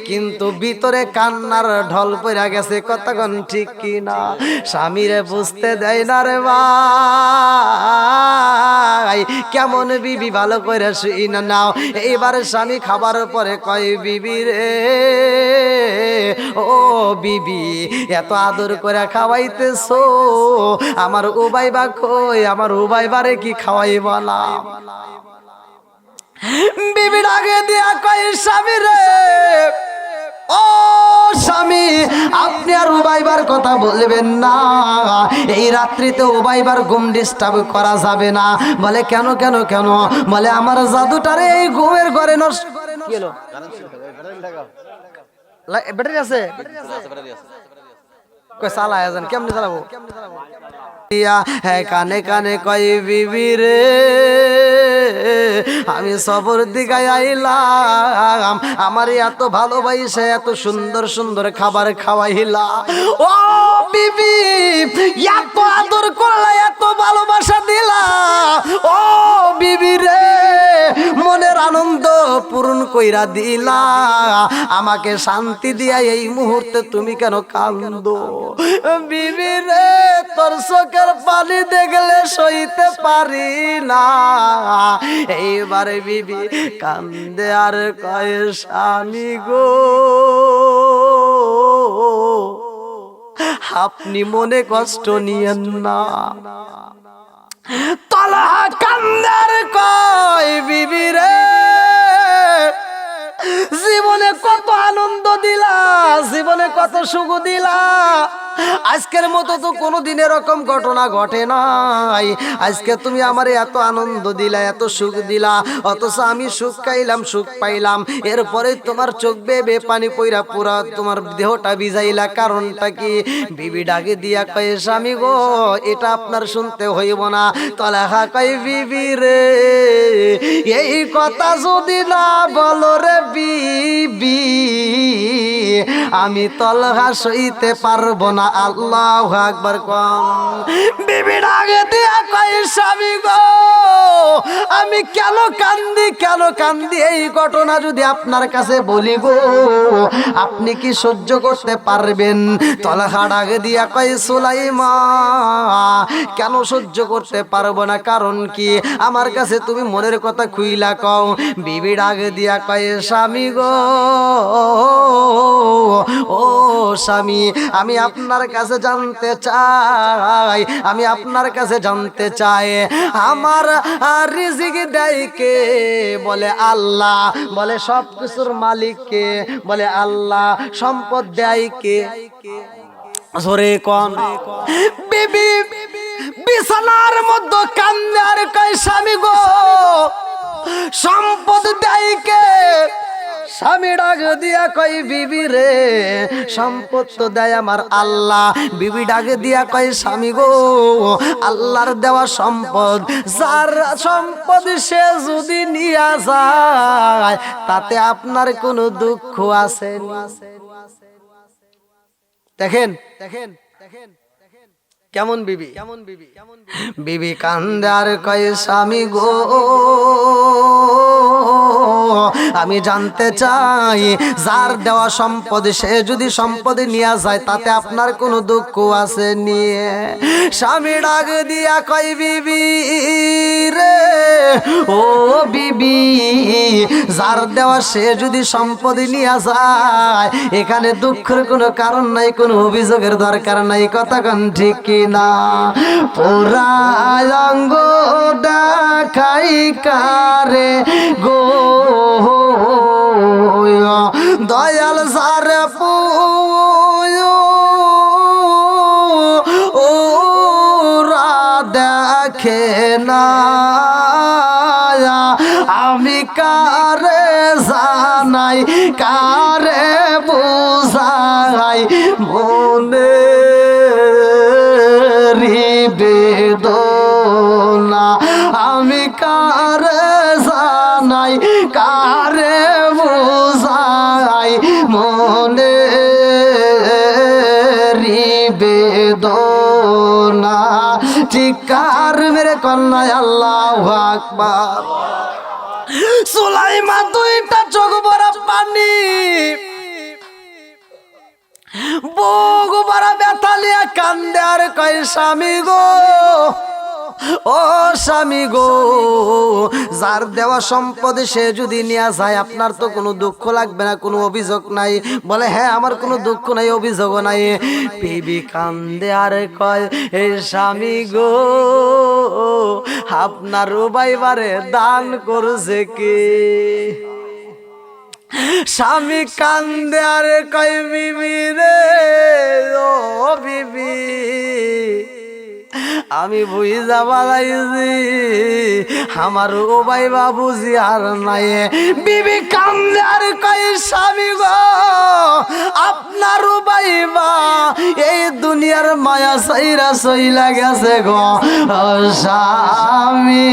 কিন্তু ভিতরে কান্নার ঢল পড়া গেছে, কতক্ষণ ঠিক কিনা? স্বামীরে বুঝতে দেয় না রে ভাই। কেমন বিবি ভালো করে শুই না নাও। এইবারে স্বামী খাবার পরে কয় বিবি রে, ও বিবি এত আদর করে খাওয়াইতেছো, আমার উবাইবা কই, আমার উবাইবারে কি খাওয়াইবা না? বিবি ডাকে দিয়া কয় স্বামী রে, ও স্বামী আপনি আর উবাইবার কথা বলবেন না, এই রাত্রিতে উবাইবার ঘুম ডিস্টার্ব করা যাবে না। বলে কেন কেন কেন? বলে আমার জাদুটারে এই ঘুমের ঘরে নষ্ট কি হলো? ব্যাটারি আছে? কই চালায় যান, কেমনে চালাবো? হ্যাঁ কানে কানে কই বিবি রে, আমি সবর দিকে আইলাম, আমার এত ভালোবাসে এত সুন্দর সুন্দর খাবার খাওয়াইলা, ও বিবি এত আদর করলা এত ভালোবাসা দিলা, ও বিবি রে মনের আনন্দ পূরণ কইরা দিলা, আমাকে শান্তি দিয়া এই মুহূর্তে তুমি কেন কান্দো? বিবি রে তোর চোখের পানি দেখলে সইতে পারি না। এইবারে বিবি কান্দে আর কয় স্বামী গো, আপনি মনে কষ্ট নিয়েন না। তালহা কান্দে আর কয় বিবি রে, জীবনে কত আনন্দ দিলা, জীবনে কত সুখ দিলা, আজকের মতো তো কোনোদিন এরকম ঘটনা ঘটে নাই। আজকে তুমি আমারে এত আনন্দ দিলা, এত সুখ দিলা, অথচ আমি সুখ খাইলাম, সুখ পাইলাম, এরপরে তোমার চোখ বেয়ে পানি পইরা পুরা তোমার দেহটা ভিজাইলা, কারণটা কি? বিবি ডাকে দিয়া কয় স্বামী গো এটা আপনার শুনতে হইব না। তলাহা কয় বিবি রে, এই কথা যদি না বলো রে বিবি, আমি তলহা সইতে পারবো না। আল্লাহু আকবার কম। বিবি ডাকে দিয়া কয় স্বামী গো আমি কেন কান্দি, কেন কান্দি, এই ঘটনা যদি আপনার কাছে বলি গো আপনি কি সহ্য করতে পারবেন? তলহা ডাকে দিয়া কয় সুলাইমান কেন সহ্য করতে পারবো না, কারণ কি? আমার কাছে তুমি মনের কথা খুইলা কও। বিবি ডাকে দিয়া কয় স্বামী গো, ও স্বামী আমি আপনার কাছে জানতে চাই, আমি আপনার কাছে জানতে চাই আমার রিজিক দেয় কে? বলে আল্লাহ। বলে সব কিছুর মালিক কে? বলে আল্লাহ। সম্পদ দেয় কে? জোরে কোন। বিবি বিছানার মধ্যে কান্দে আর কয় স্বামী গো সম্পদ দেয় কে? স্বামী ডাক দিয়া কয় বিবি রে সম্পদ তো দেয় আমার আল্লাহ। বিবি ডাকে দিয়া কয় স্বামী গো আল্লাহর দেওয়া সম্পদ, যার সম্পদ সে যদি নিয়ে যায় তাতে আপনার কোনো দুঃখ আছে? দেখেন দেখেন দেখেন কেমন বিবি, কেমন বিবি, কেমন বিবি কান্দে আর কয় স্বামী গো আমি জানতে চাই যার দেওয়া সম্পদ সে যদি সম্পদ নিয়ে যায় তাতে আপনার কোনো দুঃখ আছে নিয়ে? স্বামী ডাক দিয়া কয় বিবি রে, ও বিবি যার দেওয়া সে যদি সম্পদ নিয়ে যায় এখানে দুঃখের কোনো কারণ নাই, কোনো অভিযোগের দরকার নাই। কথা কোন ঠিক কিনা? পুরা অঙ্গ দেখাই কারে গো দয়াল সারে ওরা দেখে না আমি কারে জানাই কারে বুঝাই মনে বেদনা আমি কারে জানাই কারে বুঝাই মনে বেদনা চিৎকার মেরে কন্যায় আল্লাহু আকবার। সুলাইমান দুইটা চোখ ভরা পানি বুক ভরা ব্যথা লিয়া কান্দে আর কয় স্বামী গো ও স্বামী গো যার দেওয়া সম্পদ সে যদি নিয়ে যায় আপনার তো কোনো দুঃখ লাগবে না, কোনো অভিযোগ নাই। বলে হ্যাঁ আমার কোনো দুঃখ নাই অভিযোগ নাই। বিবি কান্দে আর কয় এই স্বামী গো আপনার রুবাইবারে দান করছে কে? স্বামী কান্দে আর কয় বিবি রে ও বিবি আমি বুঝা বালাইছি আমার ওবাই বাবুজি আর নাই। বিবি কান্দে আর কয় স্বামী গো আপনার ওবাইবা এই দুনিয়ার মায়া সাইরা সইলা গেছে গো স্বামী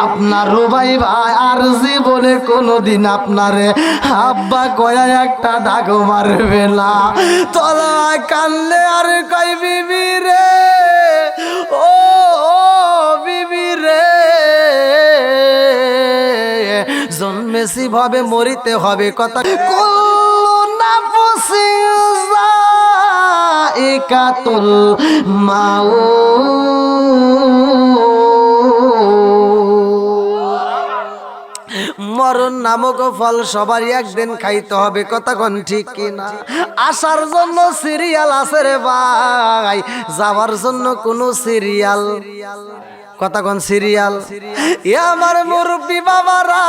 আপনার ওবাইবা আর জীবনে কোনোদিন আপনারে আব্বা কয়া একটা ডাক মারবে না। তলা কান্দে আর কয় বিবি রে ও বিবি রে জন্মেছি ভাবে মরিতে হবে কথা একাতুল মাও মরণ নামক ফল সবারই একদিন খাইতে হবে কথা কোন ঠিক কিনা? আসার জন্য সিরিয়াল আছে রে ভাই, যাওয়ার জন্য কোন সিরিয়াল কথা কোন সিরিয়াল? এ আমার মুরব্বী বাবারা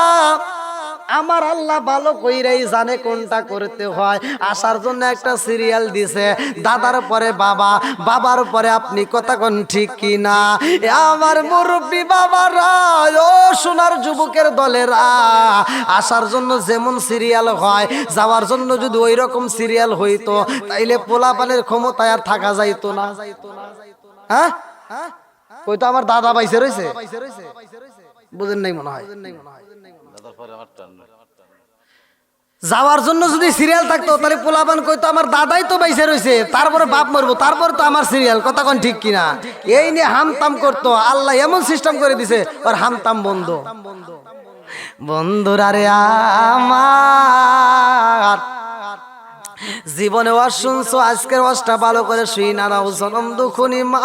আমার আল্লাহ ভালো কইরাই জানে কোনটা করতে হয়। আসার জন্য একটা সিরিয়াল দিছে, দাদার পরে বাবা, বাবার পরে আপনি কথা কোন ঠিক কিনা? আমার মুরব্বী বাবারা ও সোনার যুবকের দলেরা আসার জন্য যেমন সিরিয়াল হয় যাওয়ার জন্য যদি ওই রকম সিরিয়াল হইতো তাইলে পোলাপানের ক্ষমতায় আর থাকা যাইতো না। হ্যাঁ ওই তো আমার দাদা বাইসে রয়েছে, বুঝেন নাই মনে হয়। যাওয়ার জন্য যদি সিরিয়াল থাকতো তাহলে পোলাপান কইতো আমার দাদাই তো বাইসে রয়েছে, তারপরে বাপ মরবো, তারপর তো আমার সিরিয়াল কথা কোন ঠিক কিনা? এই নিয়ে হামতাম করতো। আল্লাহ এমন সিস্টেম করে দিছে আর হামতাম বন্ধ। বন্ধুরা রে আমার জীবনে ওয়াজ শুনছো, আজকের ওয়াজটা ভালো করে শুই না নাও জনম দুখুনি মা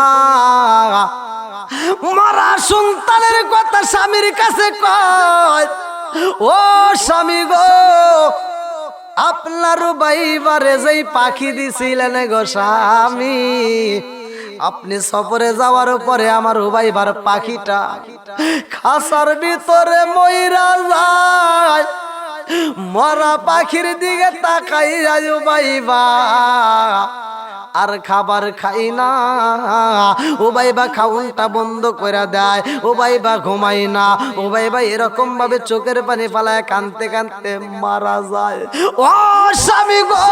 মারা সন্তানের কথা স্বামীর কাছে কয় ও স্বামী গো আপনার বাইবারে যেই পাখি দিছিলেন গো স্বামী আপনি সফরে যাওয়ার পরে আমার বাইবার পাখিটা খাসার ভিতরে মইরা যায়। মরা পাখির দিকে তাকাই যায় বাইবা আর খাবার খাই না, ও ভাইবা খাউনটা বন্ধ করে দেয়, ও ভাইবা ঘুমাই না, ও ভাইবা এরকম ভাবে চোখের পানি ফালায় কানতে কানতে মারা যায়। ও স্বামী গো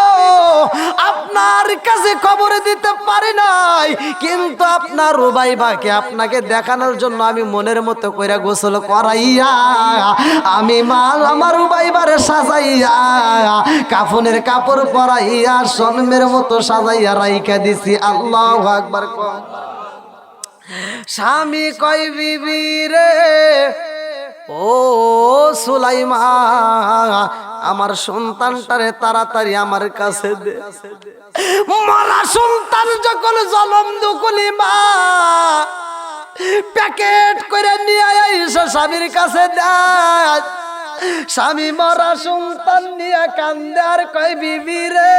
আপনার কাছে খবর দিতে পারি নাই, কিন্তু আপনার ও ভাইবাকে আপনাকে দেখানোর জন্য আমি মনের মতো কইরা গোসল করাইয়া আমি মা আমার ও ভাইবারে সাজাইয়া কাফনের কাপড় পরাইয়া সন্মের মতো সাজাইয়া রাইখা দিছি। আল্লাহু আকবার। স্বামী কয় বিবি রে ও সুলাইমান আমার সন্তানটারে তাড়াতাড়ি আমার কাছে দে। মরা সন্তান যখন জলম দুকুলি মা প্যাকেট করে নিয়ে আইসা স্বামীর কাছে দেয়। স্বামী মরা সন্তান নিয়ে কান্দে আর কয় বিবি রে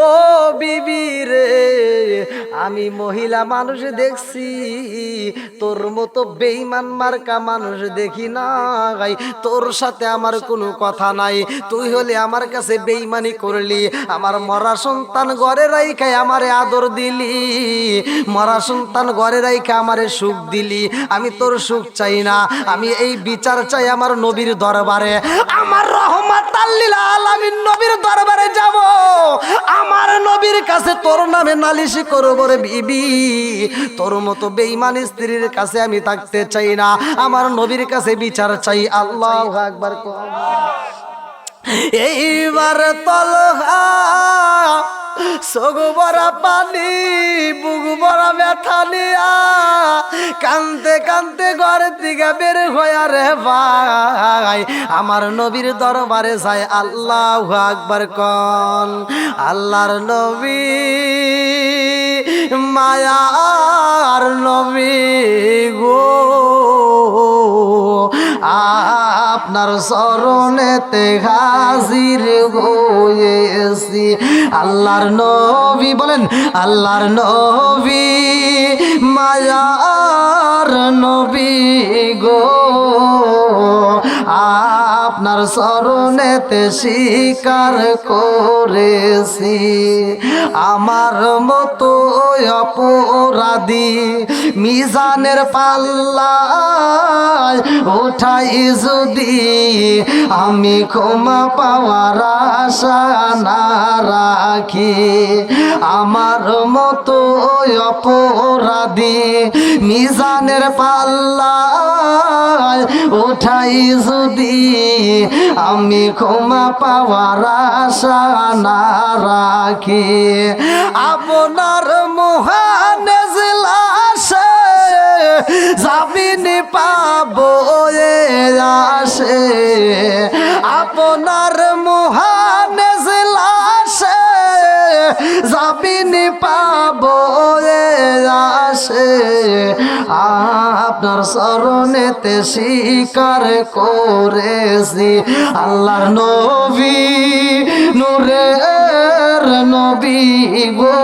ও বিবি রে, আমি মহিলা মানুষ দেখছি, তোর মতো বেঈমান মার্কা মানুষ দেখি নাই। তোর সাথে আমার কোনো কথা নাই, তুই হলে আমার কাছে বেঈমানি করলি, আমার মরা সন্তান ঘরে রাইখাই আমারে আদর দিলি, মরা সন্তান ঘরে রাইখা আমারে সুখ দিলি। আমি তোর সুখ চাই না, আমি এই বিচার চাই আমার নবীর দরবারে, আমার রহমাতাল লিল আলামিন নবীর দরবারে যাব, আমার নবীর কাছে তোর নামে নালিশ করব রে বিবি। তোর মতো বেঈমান স্ত্রীর কাছে আমি থাকতে চাই না, আমার নবীর কাছে বিচার চাই। আল্লাহু আকবার। এইবার তলহা চোখ ভরা পানি, বুক ভরা ব্যথা নিয়া কানতে কানতে ঘরের দিকে বের হইয়া রে ভাই আমার নবীর দরবারে যায়। আল্লাহু আকবার কোন। আল্লাহর নবী মায়ার নবী গো, আপনার চরণেতে হাজির হয়েছি। আল্লাহর নবী বলেন, আল্লাহর নবী মায়ার নবী গো, আপনার চরণেতে স্বীকার করেছি। আমার মতো অপরাধী মিজানের পাল্লায় ওঠাই যদি আমি ক্ষমা পাওয়ার আশা না রাখি, আমার মতো অপরাধী মিজানের পাল্লায় ওঠাই যদি আমি ক্ষমা পাওয়ার আশা না রাখি, আপনার মহান এজলাসে জামিনে পাবো আসে, আপনার মহান এজলাসে জামিনে পাবো আসে, আপনার চরণেতে স্বীকার করেছি। আল্লাহর নবী নূরের নবী গো,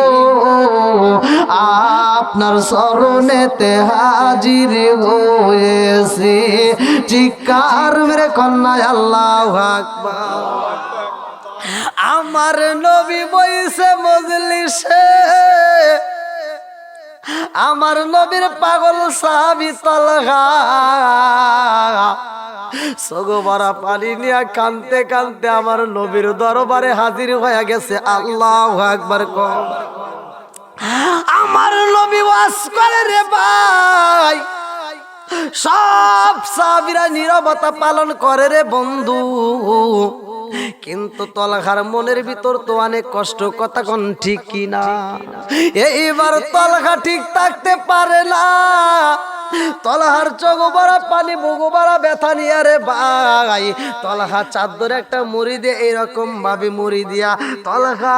আপনার চরণেতে হাজির হয়েছি। চিৎকার মেরে কন্যা আল্লাহু আকবার। আমার নবী বইছে মজলিসে, আমার নবীর পাগল সাহাবী তালহা সগো ভরা পানি নিয়ে কানতে কানতে আমার নবীর দরবারে হাজির হয়ে গেছে। আল্লাহু আকবার কও। আমার নবী ওয়াজ করে রে ভাই, সব সাহাবীরা নীরবতা পালন করে রে বন্ধু, কিন্তু তলহার মনের ভিতর তো অনেক কষ্ট, কথা কোন ঠিক কিনা? এইবার তলহা ঠিক থাকতে পারে না, তলহার চোখ ভরা পানি, বুক ভরা ব্যথা নিয়ে রে ভাই তলহা চাদরে একটা মুড়ি দিয়ে এইরকম ভাবে মুড়ি দিয়া তলহা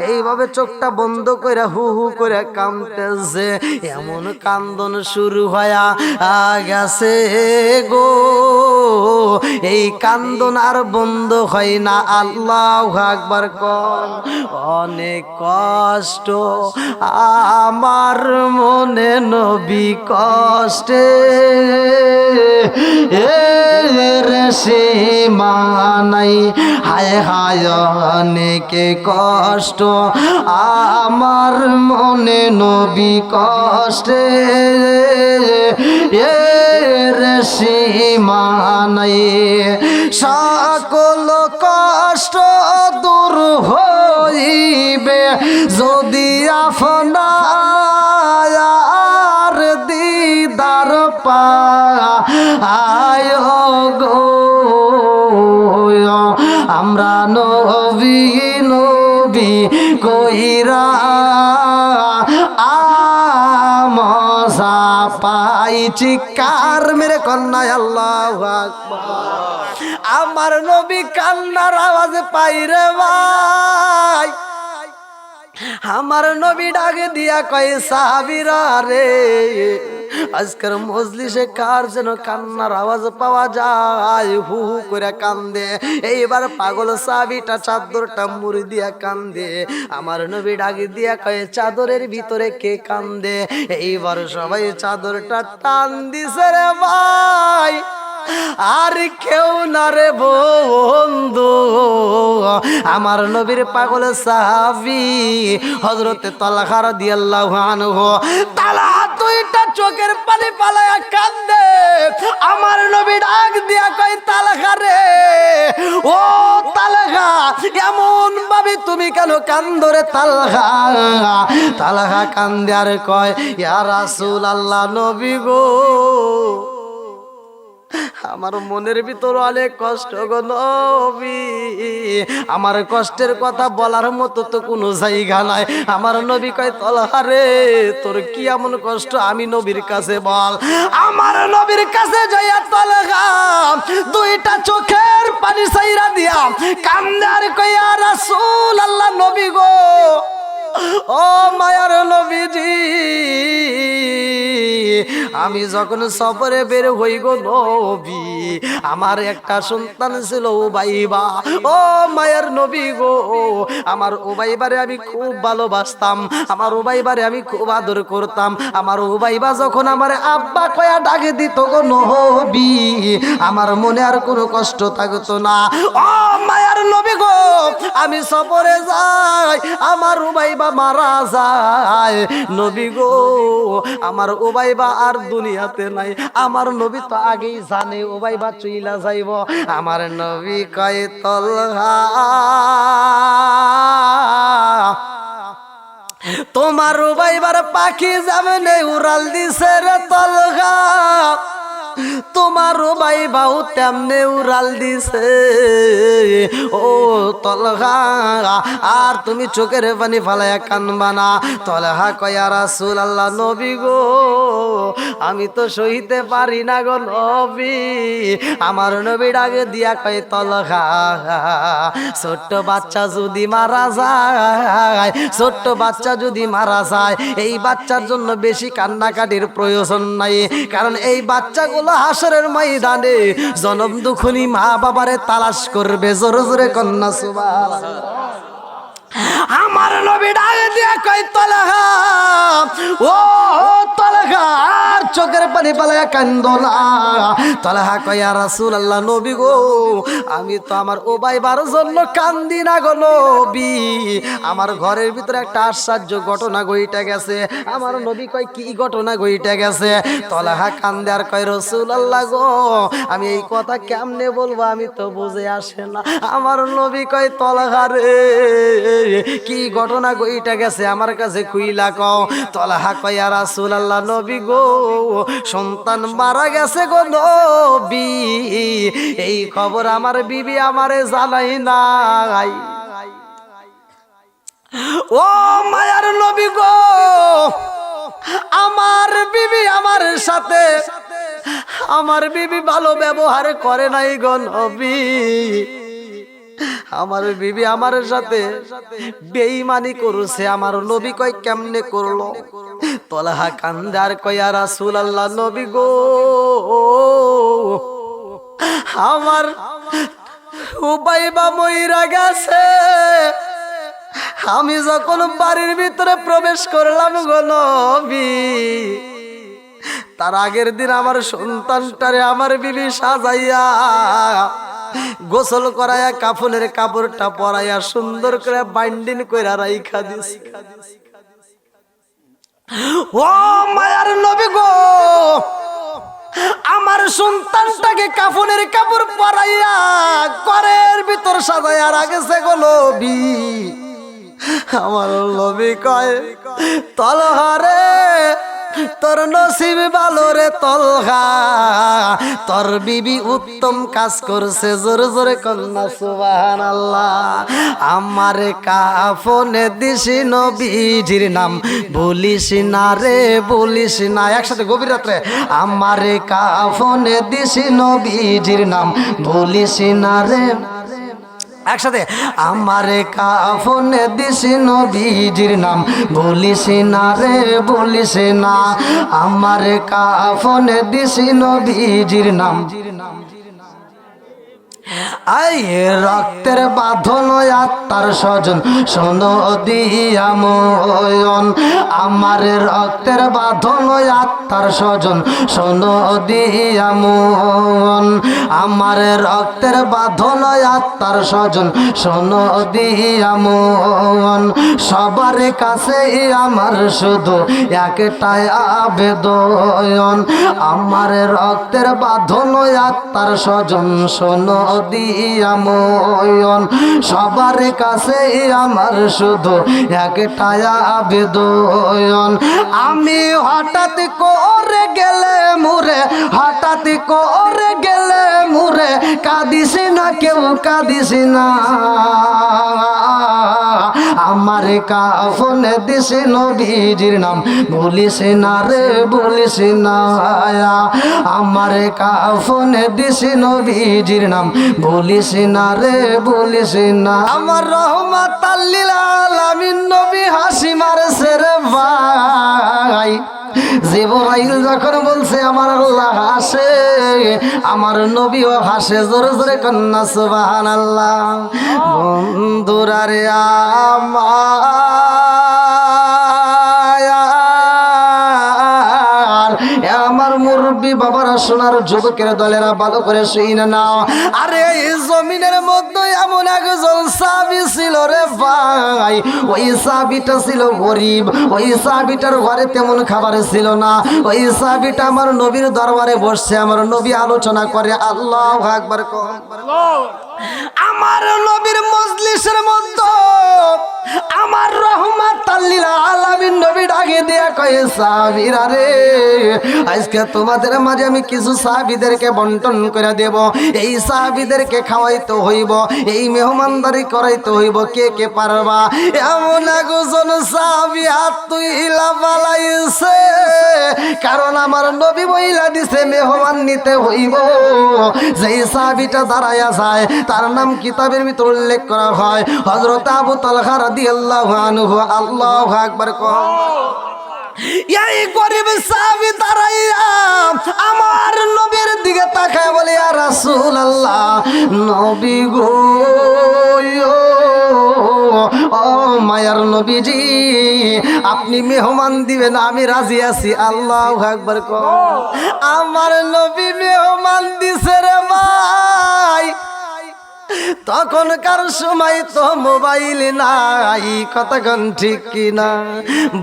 এইভাবে চোখটা বন্ধ করে হু হু করে কাঁদতেছে। এমন কান্দন শুরু হয়া গেছে গো, এই কান্দন আর বন্ধ হয় না। আল্লাহু আকবার কোন। অনেক কষ্ট আমার মনে নবী কষ্টে রে সীমা নাই, হায় হায় অনেকে কষ্ট আমার মনে নবী কষ্টে রে সীমা নাই, সকল কষ্ট দূর হইবে যদি আপনার দিদার পায় গো। আমরা নবী নবী কইরা মজা পাই। চিৎকার মেরে কন্যা আল্লাহু আকবার। আমার নবী কান্নার আওয়াজ পাই রে ভাই, আমার নবী ডাক দিয়া কয় সাহাবীরা রে আজকের মজলিসে কার যেন কান্নার আওয়াজ পাওয়া যায়, হু হু করে কান্দে। এইবার পাগল সাহাবীটা চাদরটা মুড়ি দিয়া কান্দে। আমার নবী ডাক দিয়া কয়ে, চাদরের ভিতরে কে কান্দে? এইবার সবাই চাদরটা টান দিছে রে ভাই, আর কেউ না রে বন্ধু, আমার নবীর পাগল সাহাবী হযরতে তালহা রাদিয়াল্লাহু আনহু। তালহা দুইটা চোখের পানি পালায়া কান্দে। আমার নবী ডাক দিয়া কয়, তালহা রে, ও তালহা, এমন ভাবে তুমি কেন কান্দো রে তালহা? তালহা কান্দে আর কয়, ইয়া রাসূলুল্লাহ, নবী গো, আমার মনের ভিতর অনেক কষ্ট গো নবী, আমার কষ্টের কথা বলার মতো তো কোনো জায়গা নাই। আমার নবী কয়, তালহা রে, তোর কি এমন কষ্ট আমি নবীর কাছে বল। আমার নবীর কাছে যাইয়া তালহা দুইটা চোখের পানি ছাইরা দিয়া কান্দে আর কয়, ইয়া রাসূলুল্লাহ, নবী গো, ও মায়ার নবীজি, আমি যখন সফরে বের হই গো নবী, আমার একটা সন্তান ছিল উবাইবা। ও মায়ের নবী গো, আমার উবাইবারে আমি খুব ভালোবাসতাম, আমার উবাইবারে আমি খুব আদর করতাম। আমার উবাইবা যখন আমার আব্বা কয়া ডাকে দিত গো নবী, আমার মনে আর কোনো কষ্ট থাকতো না। ও মায়ের নবী গো, আমি সফরে যাই, আমার উবাইবা মারা যায়। নবী গো, আমার উবাইবা আর দুনিয়াতে নাই। আমার নবী তো আগেই জানে উবাইবা চইলা যাইব। আমার নবী কয়, তালহা, তোমার উবাইবার পাখি যাবে উড়াল দিছে রে তালহা, তোমার উবাইবাও তেমনে উড়াল দিছে। ও তালহা, আর তুমি চোখের পানি ফালায়া কানবা না। তালহা কয়, ইয়া রাসূলুল্লাহ, নবী গো, আমি তো সইতে পারি না গো নবী। আমার নবী ডাকে দিয়া কয়, তালহা, ছোট্ট বাচ্চা যদি মারা যায়, ছোট্ট বাচ্চা যদি মারা যায়, এই বাচ্চার জন্য বেশি কান্নাকাটির প্রয়োজন নাই, কারণ এই বাচ্চাগুলো হাসরের ময়দানে জনম দুঃখনী মা বাবারে তালাশ করবে। জোরে জোরে কন্যা সুবহানাল্লাহ। আমার নবী ডাক দিয়া কয়, তালহা, ও তালহা, আর চোখের পানি পালায়া কান্দো না। তালহা কয়, ইয়া রাসূলুল্লাহ, নবী গো, আমি তো আমার উবাইবার জন্য কান্দি না গো নবী, আমার ঘরের ভিতরে একটা আশ্চর্য ঘটনা ঘইটা গেছে। আমার নবী কয়, কি ঘটনা ঘইটা গেছে? তালহা কান্দে আর কয়, রাসূলুল্লাহ গো, আমি এই কথা কেমনে বলবো, আমি তো বুঝে আসে না। আমার নবী কয়, তালহা রে, কি ঘটনা ঘইটা গেছে আমার কাছে খুইলা কও। তালহা কয়, ইয়া রাসূলুল্লাহ, নবী গো, সন্তান মারা গেছে গো নবী, এই খবর আমার বিবি আমারে জানাই নাই। ও মায়ার নবী গো, আমার বিবি আমার সাথে, আমার বিবি ভালো ব্যবহার করে নাই গো নবী, আমার বিবি আমার সাথে বেঈমানি করছে। আমার নবী কয়, কেমনে করলো? তালহা কান্দার কয়, ইয়া রাসূলুল্লাহ, নবী গো, আমার উবাইবা মইরা গেছে, আমি যখন বাড়ির ভিতরে প্রবেশ করলাম গো নবী, তার আগের দিন আমার সন্তানটারে আমার বিবি সাজাইয়া গোসল করায়া কাফনের কাপড়টা পরাইয়া সুন্দর করে বাইন্ডিং কইরা রাইখা দিছি। ও মায়ার নবী গো, আমার সন্তানটাকে কাফনের কাপড় পরাইয়া ঘরের ভিতর সাজাইয়া রাখেছে গো নবী। আমার নবী কয়, তালহা রে, তোর নসিব ভালো রে তালহা, তোর বিবি উত্তম কাজ করছে। জোরে জোরে কন্যা সুবহানাল্লাহ। আমারে কাফনে দিছি নবীজির নাম বলিস না রে, বলিস না। একসাথে গভীর রাত্রে, আমারে কাফনে দিছি নবীজির নাম বলিস না রে, একসাথে আমারে কাফনে দিস নবীজির নাম বলিস না রে বলিস না আমারে কাফনে দিস নবীজির নাম আই রক্তের বাঁধন আত্মার স্বজন শোনো দিয়া ময়ন আমার রক্তের বাঁধন আত্মার স্বজন শোনো দিয়া মন আমার রক্তের বাঁধন আত্মার স্বজন শোনো দিয়া মন সবার কাছে আমার শুধু একটাই আবেদন আমার রক্তের বাঁধন আত্মার স্বজন শোনো দিয়া ময়ন সবার কাছে আমার শুধু একটাই আবেদন আমি হঠাৎ করে গেলে মুরে হঠাৎ করে গেলে মুরে কাঁদিস না কেউ কাঁদিস না আমার কাফনে দিস নবীজির নাম বলিস না রে বলিস না আমার কাফনে দিস নবীজির নাম বলিস না রে বলিস না আমার রহমাতাল লিল আলামিন নবী হাসি মারছে রে ভাই জিবরাইল যখন বলছে আমার আল্লাহ হাসে আমার নবীও হাসে জোরে জোরে কন্যা সুবহানাল্লাহ বন্ধুরা রে আমার মুরব্বী বাবারা সোনার যুবকের দলেরা ভালো করে শুনে নাও আরে এই জমিনের মধ্যে এমন একজন সাহাবী ছিল রে ভাই ওই সাহাবীটা ছিল গরিব ওই সাহাবীটার ঘরে তেমন খাবার ছিল না ওই সাহাবীটা আমার নবীর দরবারে বসছে আমার নবী আলোচনা করে আল্লাহু আকবার আমার নবীর মজলিসের মধ্যে আমার রহমাতাল লিল আলামিন নবী ডাকে দিয়া কয় সাহাবীরা রে আজকে তোমাদের মাঝে আমি কিছু সাহাবীদেরকে বন্টন করে দেব এই সাহাবীদেরকে খাওয়াইতে হইব এই মেহমানদারি করাইতে হইব কে কে পারবা এমন একজন সাহাবী হাত তুইলা পালাইছে কারণ আমার নবী বইলা দিছে মেহমান নিতে হইব যেই সাহাবীটা দাঁড়ায়া যায় তার নাম কিতাবের ভিতর উল্লেখ করা হয় হযরত আবু তালহা রাদিয়াল্লাহু আনহু আল্লাহু আকবার এই গরিব সাহাবী দাঁড়াইয়া আমার নবীর দিকে তাকায় বলে ইয়া রাসূলুল্লাহ নবী গো ও মায়ার নবীজি আপনি মেহমান দিবেন আমি রাজি আছি আল্লাহু আকবার আমার নবী মেহমান দিছে রে ভাই তখনকার সময় তো মোবাইল নাই কতক্ষণ ঠিক কিনা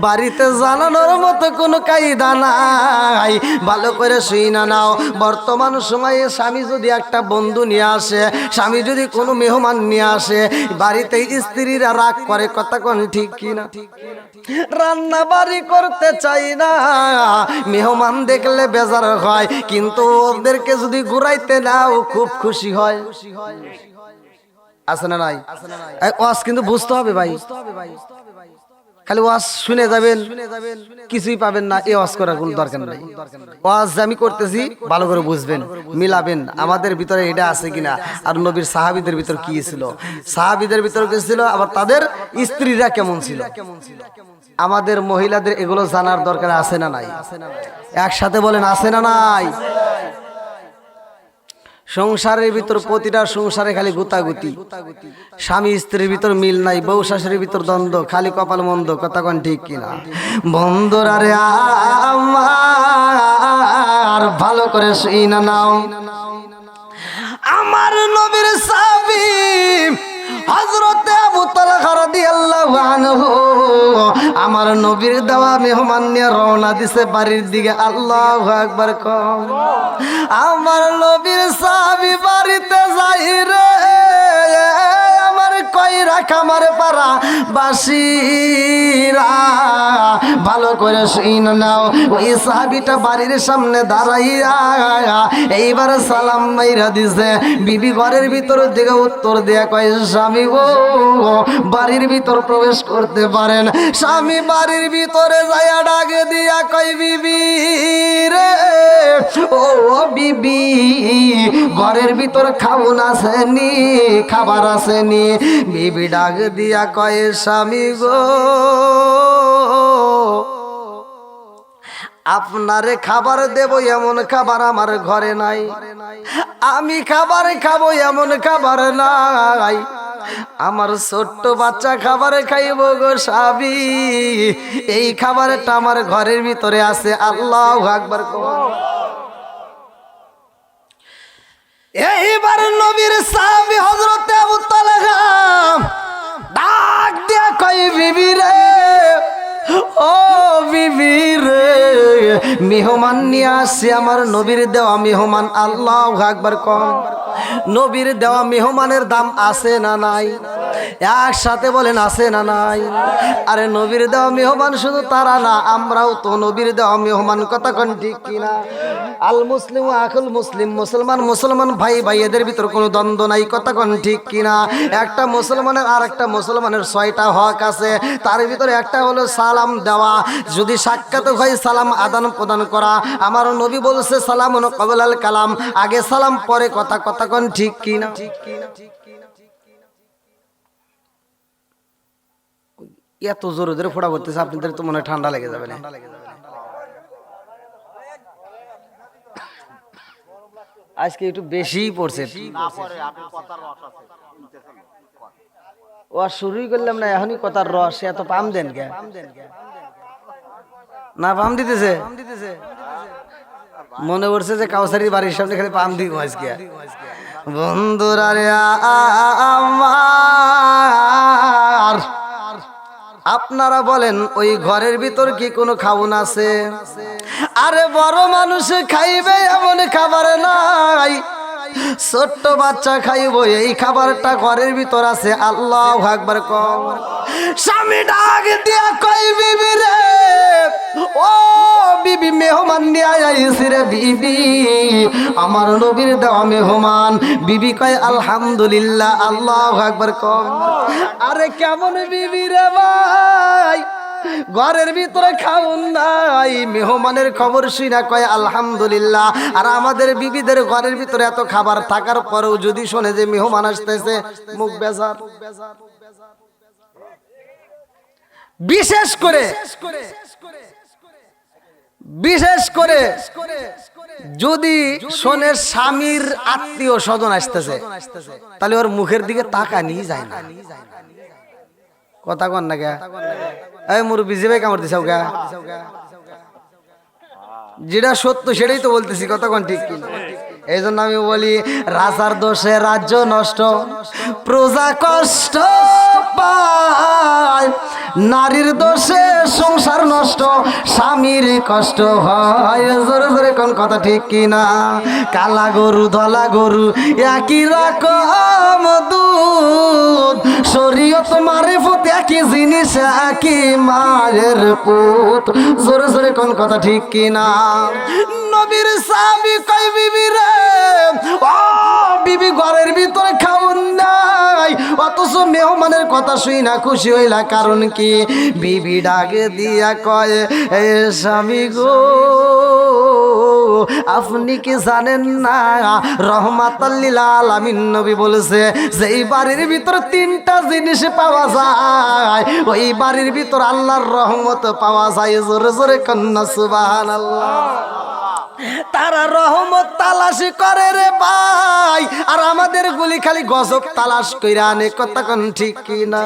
বাড়িতে জানানোর মতো কোনো কায়দা নাই ভালো করে শুইনা নাও বর্তমান সময়ে স্বামী যদি একটা বন্ধু নিয়ে আসে স্বামী যদি কোনো মেহমান নিয়ে আসে বাড়িতে স্ত্রীরা রাগ করে কতক্ষণ ঠিক কিনা রান্না বাড়ি করতে চাই না মেহমান দেখলে বেজার হয় কিন্তু ওদেরকে যদি ঘুরাইতে নাও খুব খুশি হয় আছে না নাই ওয়াজ কিন্তু বুঝতে হবে ভাই খালি ওয়াজ শুনে যাবেন কিছুই পাবেন না এই ওয়াজ করার কোনো দরকার নাই ওয়াজ আমি করতেছি ভালো করে বুঝবেন মিলাবেন আমাদের ভিতরে এটা আছে কিনা আর নবীর সাহাবীদের ভিতর কি ছিল সাহাবীদের ভিতর কি ছিল আবার তাদের স্ত্রীরা কেমন ছিল আমাদের মহিলাদের এগুলো জানার দরকার আছে না নাই একসাথে বলেন আছে না নাই সংসারের ভিতর প্রতিটা সংসারে খালি গুতাগুতি স্বামী স্ত্রীর ভিতর মিল নাই বউ শাশুড়ির ভিতর দ্বন্দ্ব খালি কপাল মন্দ কথা কোন ঠিক কিনা বন্ধুরা রে আমার ভালো করে শুইনা নাও আমার নবীর সাহাবী হযরত আবু তালহা রাদিয়াল্লাহু আনহু আমার নবীর দেওয়া মেহমান নিয়ে রওনা দিছে বাড়ির দিকে আল্লাহু আকবার আমার নবীর সাহাবী বাড়িতে যাই রে আমার কইরা খামার পাড়া বাসীরা ভালো করে শুইনা নাও ওই সাহাবীটা বাড়ির সামনে দাঁড়াইয়া এইবার সালাম মাইরা দিছে বিবি ঘরের ভিতর দিকে উত্তর দেয়া কয় স্বামী গো বাড়ির ভিতর প্রবেশ করতে পারেন স্বামী বাড়ির ভিতরে যাইয়া ডাকে দিয়া কয় বিবি রে ও বিবি ঘরের ভিতর খাউন আসেনি, খাবার আসেনি। বিবি ডাক দিয়া কয়ে স্বামী গো, আপনারে খাবার দেব এমন খাবার আমার ঘরে নাই, আমি খাবার খাবো এমন খাবার নাই, আমার ছোট্ট বাচ্চা খাবার খাইব গো স্বামী, এই খাবারটা আমার ঘরের ভিতরে আছে। আল্লাহু আকবার। এইবার নবীর সাহাবী হযরত আবু তালহা ডাক দিয়া কই বিবি রে, ও বিবি রে, মেহমান নিয়ে আসছে, আমার নবীর দেওয়া মেহমান। আল্লাহু আকবার। কোন নবীর দেওয়া মেহমানের দাম আছে না নাই? একসাথে বলেন আছে না নাই? আরে নবীর দেওয়া মেহমান শুধু তারা না, আমরাও তো নবীর দেওয়া মেহমান। কথা কোন ঠিক কিনা? আল মুসলিম আকুল মুসলিম, মুসলমান মুসলমান ভাই ভাই, এদের ভিতর কোনো দ্বন্দ্ব নাই। কথা কোন ঠিক কিনা? একটা মুসলমানের আর একটা মুসলমানের 6টা হক আছে, তার ভিতরে একটা হলো সালাম দেওয়া, যদি সাক্ষাৎ হয় সালাম আদান প্রদান করা। আমার নবী বলছে সালামুন ক্বাবলাল কালাম, আগে সালাম পরে কথা। কথা কোন ঠিক কিনা? এত জোরে জোরে ফোড়া করতেছে, আপনাদের তো মনে হয় ঠান্ডা লেগে যাবে না? আজকে একটু বেশিই পড়ছে। ও আর শুরুই করলাম না, এখনই কথার রস। এত পাম দেন কে? না পাম দিতেছে, মনে করছে যে কাউসারির বাড়ির সামনে খালি পাম দিব আজকে। বন্ধুরা রে আমার, আপনারা বলেন ওই ঘরের ভিতর কি কোনো খাউন আছে? আরে বড় মানুষ খাইবে এমন খাবার নাই, ছোট্ট বাচ্চা খাইব এই খাবারটা ঘরের ভিতর আছে। আল্লাহু আকবার। কম স্বামী ডাক দিয়া কই বিবি রে, ও বিবি মেহমান নিয়ে আইছি রে বিবি, আমার নবীর দেওয়া মেহমান। বিবি কয় আলহামদুলিল্লাহ। আল্লাহু আকবার। কম আরে কেমন বিবি রে ভাই, ঘরের ভিতরে খাউন নাই, মেহমানের খবর শুনা কয় আলহামদুলিল্লাহ। আর আমাদের বিবিদের ঘরের ভিতরে এত খাবার থাকার পরেও যদি শোনে যে মেহমান আসতেছে, মুখ বেজার। বিশেষ করে যদি শোনে স্বামীর আত্মীয় স্বজন আসতেছে, তাহলে ওর মুখের দিকে তাকানি যায় না। কথা কন না কে? এই মুরব্বি জিবে কামড় দিছাও কে? যেটা সত্য সেটাই তো বলতেছি। কথা কন ঠিক কি? এই জন্য আমি বলি, রাজার দোষে রাজ্য নষ্ট, প্রজা কষ্ট পায়, নারীর দোষে সংসার নষ্ট, স্বামীর কষ্ট হয়। জোরে জোরে কোন কথা ঠিক কিনা? কালা গরু ধলা গরু একই রকম দুধ, শরীয়ত মারিফত একই জিনিস, একই মায়ের পুত। জোরে জোরে কোন কথা ঠিক কিনা? নবীর সাহাবী কই বিবি রে, ও বিবি ঘরের ভিতরে খাউন নাই, অথচ মেহমানের কথা শুই না খুশি হইলা, কারণ কি? বিবি ডাকে দিয়া কয় এ স্বামী গো, আপনি কি জানেন না রহমাতাল লিল আলামিন নবী বলেছে যে এই বাড়ির ভিতর 3টা জিনিস পাওয়া যায়, ওই বাড়ির ভিতর আল্লাহর রহমত পাওয়া যায়। জোরে জোরে কন্যা সুবহানাল্লাহ। তারা রহমত তালাশি করে রে ভাই, আর আমাদের গুলি খালি গজব তালাশ কইরা আনে। কথা কোন ঠিক কিনা?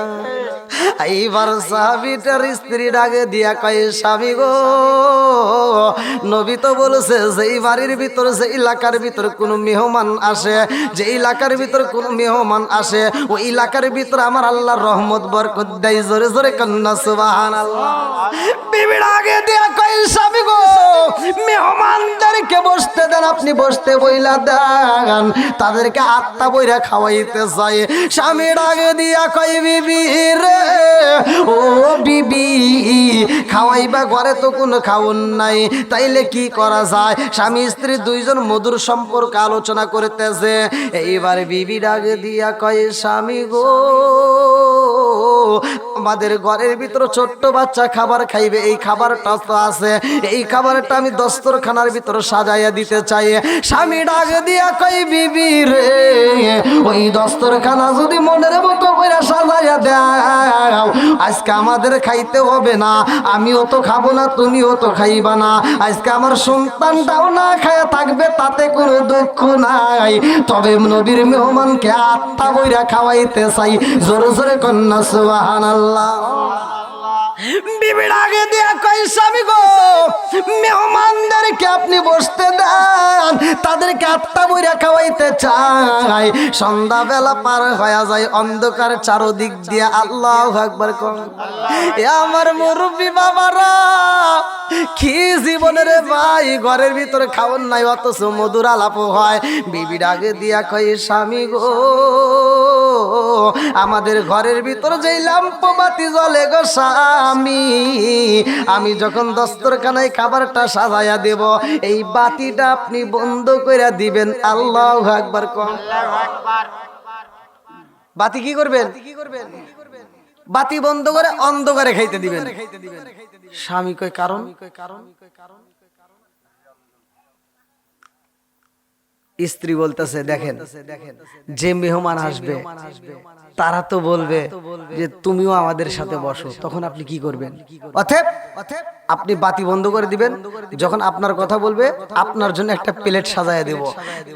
এইবার সাহাবীটার স্ত্রী ডাকে দিয়া কয় স্বামী গো, নবী তো বলেছে যে এই বাড়ির ভিতর, যে এলাকার ভিতর কোনো মেহমান আসে, যে এলাকার ভিতর কোনো মেহমান আসে, ওই এলাকার ভিতর আমার আল্লাহর রহমত বরকত দেয়। জোরে জোরে কন্যা সুবহানাল্লাহ। বিবি ডাকে দিয়া কয় স্বামী গো, মেহমানদেরকে বসতে দেন, আপনি বসতে বইলা দেন, তাদেরকে আত্মা বইরা খাওয়াইতে চাই। স্বামী ডাকে দিয়া কয় বিবি রে, ও বিবি খাওয়াইবা, ঘরে তো কোনো খাওন নাই, তাইলে কি করা যায়? স্বামী স্ত্রী দুইজন মধুর সম্পর্ক আলোচনা করতেছে। এইবার বিবি ডাকে দিয়া কয় স্বামী গো, আমাদের ঘরের ভিতরে ছোট্ট বাচ্চা খাবার খাইবে, এই খাবারটা তো আছে, এই খাবারটা আমি দস্তরখানার ভিতরে সাজাইয়া দিতে চাই। স্বামী ডাক দিয়া কই বিবি রে, ওই দস্তরখানা যদি মনের মতো করে সাজাইয়া দাও, আজকে আমাদের খাইতে হবে না, আমিও তো খাবো না, তুমিও তো খাইবা না, আজকে আমার সন্তানটাও না খায়া থাকবে, তাতে কোনো দুঃখ নাই। তবে নবীর মেহমানকে আত্মা বইরা খাওয়াইতে চাই। জোরে জোরে কন্যা সুবহানাল্লাহ। বিবির আগে দিয়া কই স্বামী গো, মেহমানদেরকে আপনি বসতে দেন, তাদেরকে আত্মা বইরা খাওয়াইতে চাই। সন্ধ্যাবেলা পার হয়ে যায়, অন্ধকার চারদিক দিয়ে। আল্লাহু আকবার কোন। এ আমার মুরব্বী বাবারা, কি জীবনের ভাই, ঘরের ভিতরে খাওয়ান নাই, অথচ মধুর আলাপ হয়। বিবির আগে দিয়া কই স্বামী গো, আমাদের ঘরের ভিতরে যেই ল্যাম্প বাতি জ্বলে গো স্বামী, আমি যখন দস্তরখানায় খাবারটা সাজাইয়া দেব, এই বাতিটা আপনি বন্ধ করে দিবেন। আল্লাহু আকবার কোন। বাতি কি করবেন? বাতি বন্ধ করে অন্ধকারে খাইতে দিবেন। স্বামী কই কারণ? স্ত্রী বলতেছে দেখেন, যে মেহমান আসবে তারা তো বলবে যে তুমিও আমাদের সাথে বসো, তখন আপনি কি করবেন? অতএব আপনি বাতি বন্ধ করে দিবেন, যখন আপনার কথা বলবে আপনার জন্য একটা প্লেট সাজায় দেব,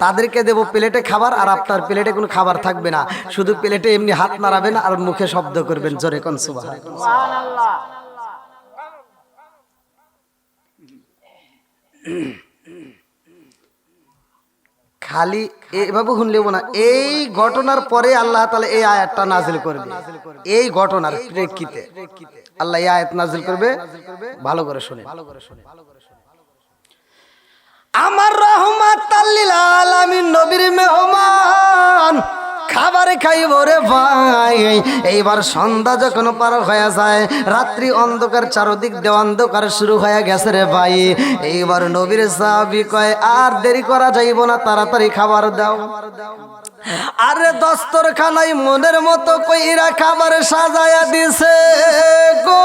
তাদেরকে দেব প্লেটে খাবার, আর আপনার প্লেটে কোনো খাবার থাকবে না, শুধু প্লেটে এমনি হাত নাড়াবেন আর মুখে শব্দ করবেন, জোরে কোন সুবহানাল্লাহ। খালি এভাবে শুনলেও না, এই ঘটনার পরে আল্লাহ তাআলা এই আয়াতটা নাজিল করবে। এই ঘটনার প্রেক্ষিতে আল্লাহ এই আয়াত নাজিল করবে। ভালো করে শুনে, আমার রাহমাতাল লিল আলামিন নবীর মেহমান খাবার খাইব রে ভাই। এইবার সন্ধ্যা যখন পার হয়ে যায়, রাত্রি অন্ধকার, চারদিক দিয়ে অন্ধকার শুরু হয়ে গেছে রে ভাই। এইবার নবীর সাহাবী কয় আর দেরি করা যাইব না, তাড়াতাড়ি খাবার দাও। আরে দস্তরখানায় মনের মতো কইরা খাবার সাজায়া দিছে গো।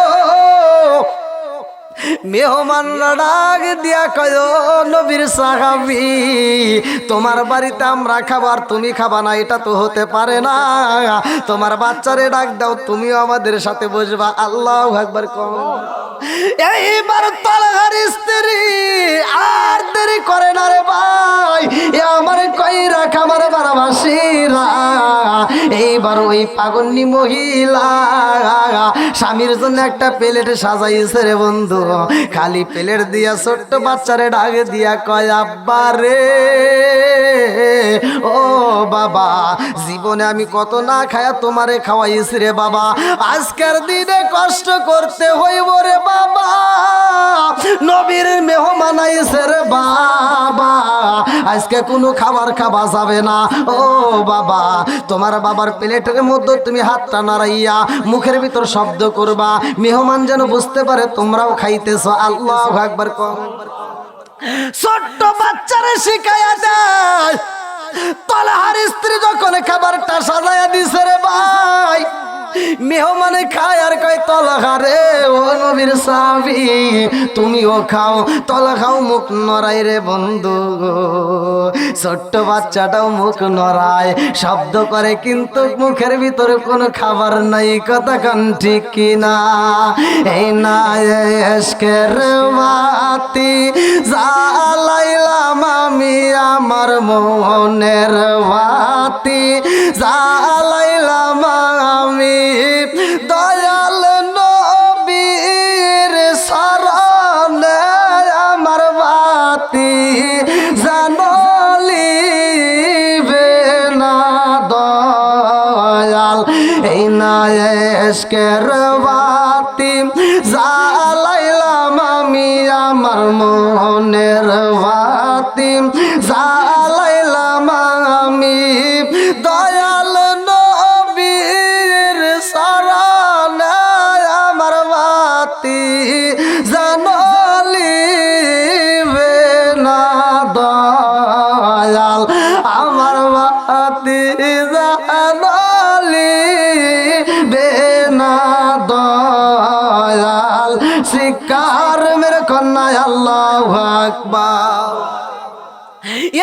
মেহমানরা ডাক দিয়া কয় নবীর সাহাবী, তোমার বাড়িতে আমরা খাবার, তুমি খাবা না, এটা তো হতে পারে না। তোমার বাচ্চারে ডাক দাও, তুমিও আমাদের সাথে বসবা। আল্লাহু আকবার কোন। এইবার তালহার স্ত্রী আর দেরি করে না রে ভাই, আমার কইরা খাবার বারাবাসীরা। এইবার ওই পাগন্নি মহিলা স্বামীর জন্য একটা প্লেট সাজাইছে রে বন্ধু। খালি প্লেট দিয়া ছোট্ট বাচ্চারে ডাক দিয়া কয় আব্বা রে, ও বাবা, জীবনে আমি কত না খায়া তোমারে খাওয়াইছি রে বাবা, আজকের দিনে কষ্ট করতে হইব রে বাবা। নবীর মেহমান আইছে রে বাবা, আজকে কোনো খাবার খাওয়া যাবে না। ও বাবা, তোমার বাবার প্লেটের মধ্যে তুমি হাতটা নাড়াইয়া মুখের ভিতর শব্দ করবা, মেহমান যেন বুঝতে পারে তোমরাও খাইতেছ। আল্লাহু আকবার কোন। ছোট্ট বাচ্চারে শিখাইয়া দেয়। তালহার স্ত্রী যখন খাবারটা সাজাইয়া দিছে রে ভাই, মেহমানে খায় আর কয় তালহা রে, ও নবীর সাহাবী, তুমিও খাও। তালহাও মুখ নড়াই রে বন্ধু, ছোট্ট বাচ্চাটাও মুখ নড়ায়, শব্দ করে, কিন্তু মুখের ভিতরে কোনো খাবার নাই। কথা কান ঠিক কিনা? এই না এশকের বাতি জ্বালাইলাম আমি, আমার মনের বাতি জ্বালাইলাম আমি, দয়াল নবীর শরণে আমার বাতি জানলিবে না দয়াল। এই না এশকের বাতি জ্বালাইলাম আমি, আমার মনের বাতি জ্বালাইলাম আমি, দয়াল নবীর শরণে আমার বাতি জানলিবে না দয়াল, আমার বাতি জানলিবে চিৎকার মেরে কন্যায় আল্লাহু আকবার।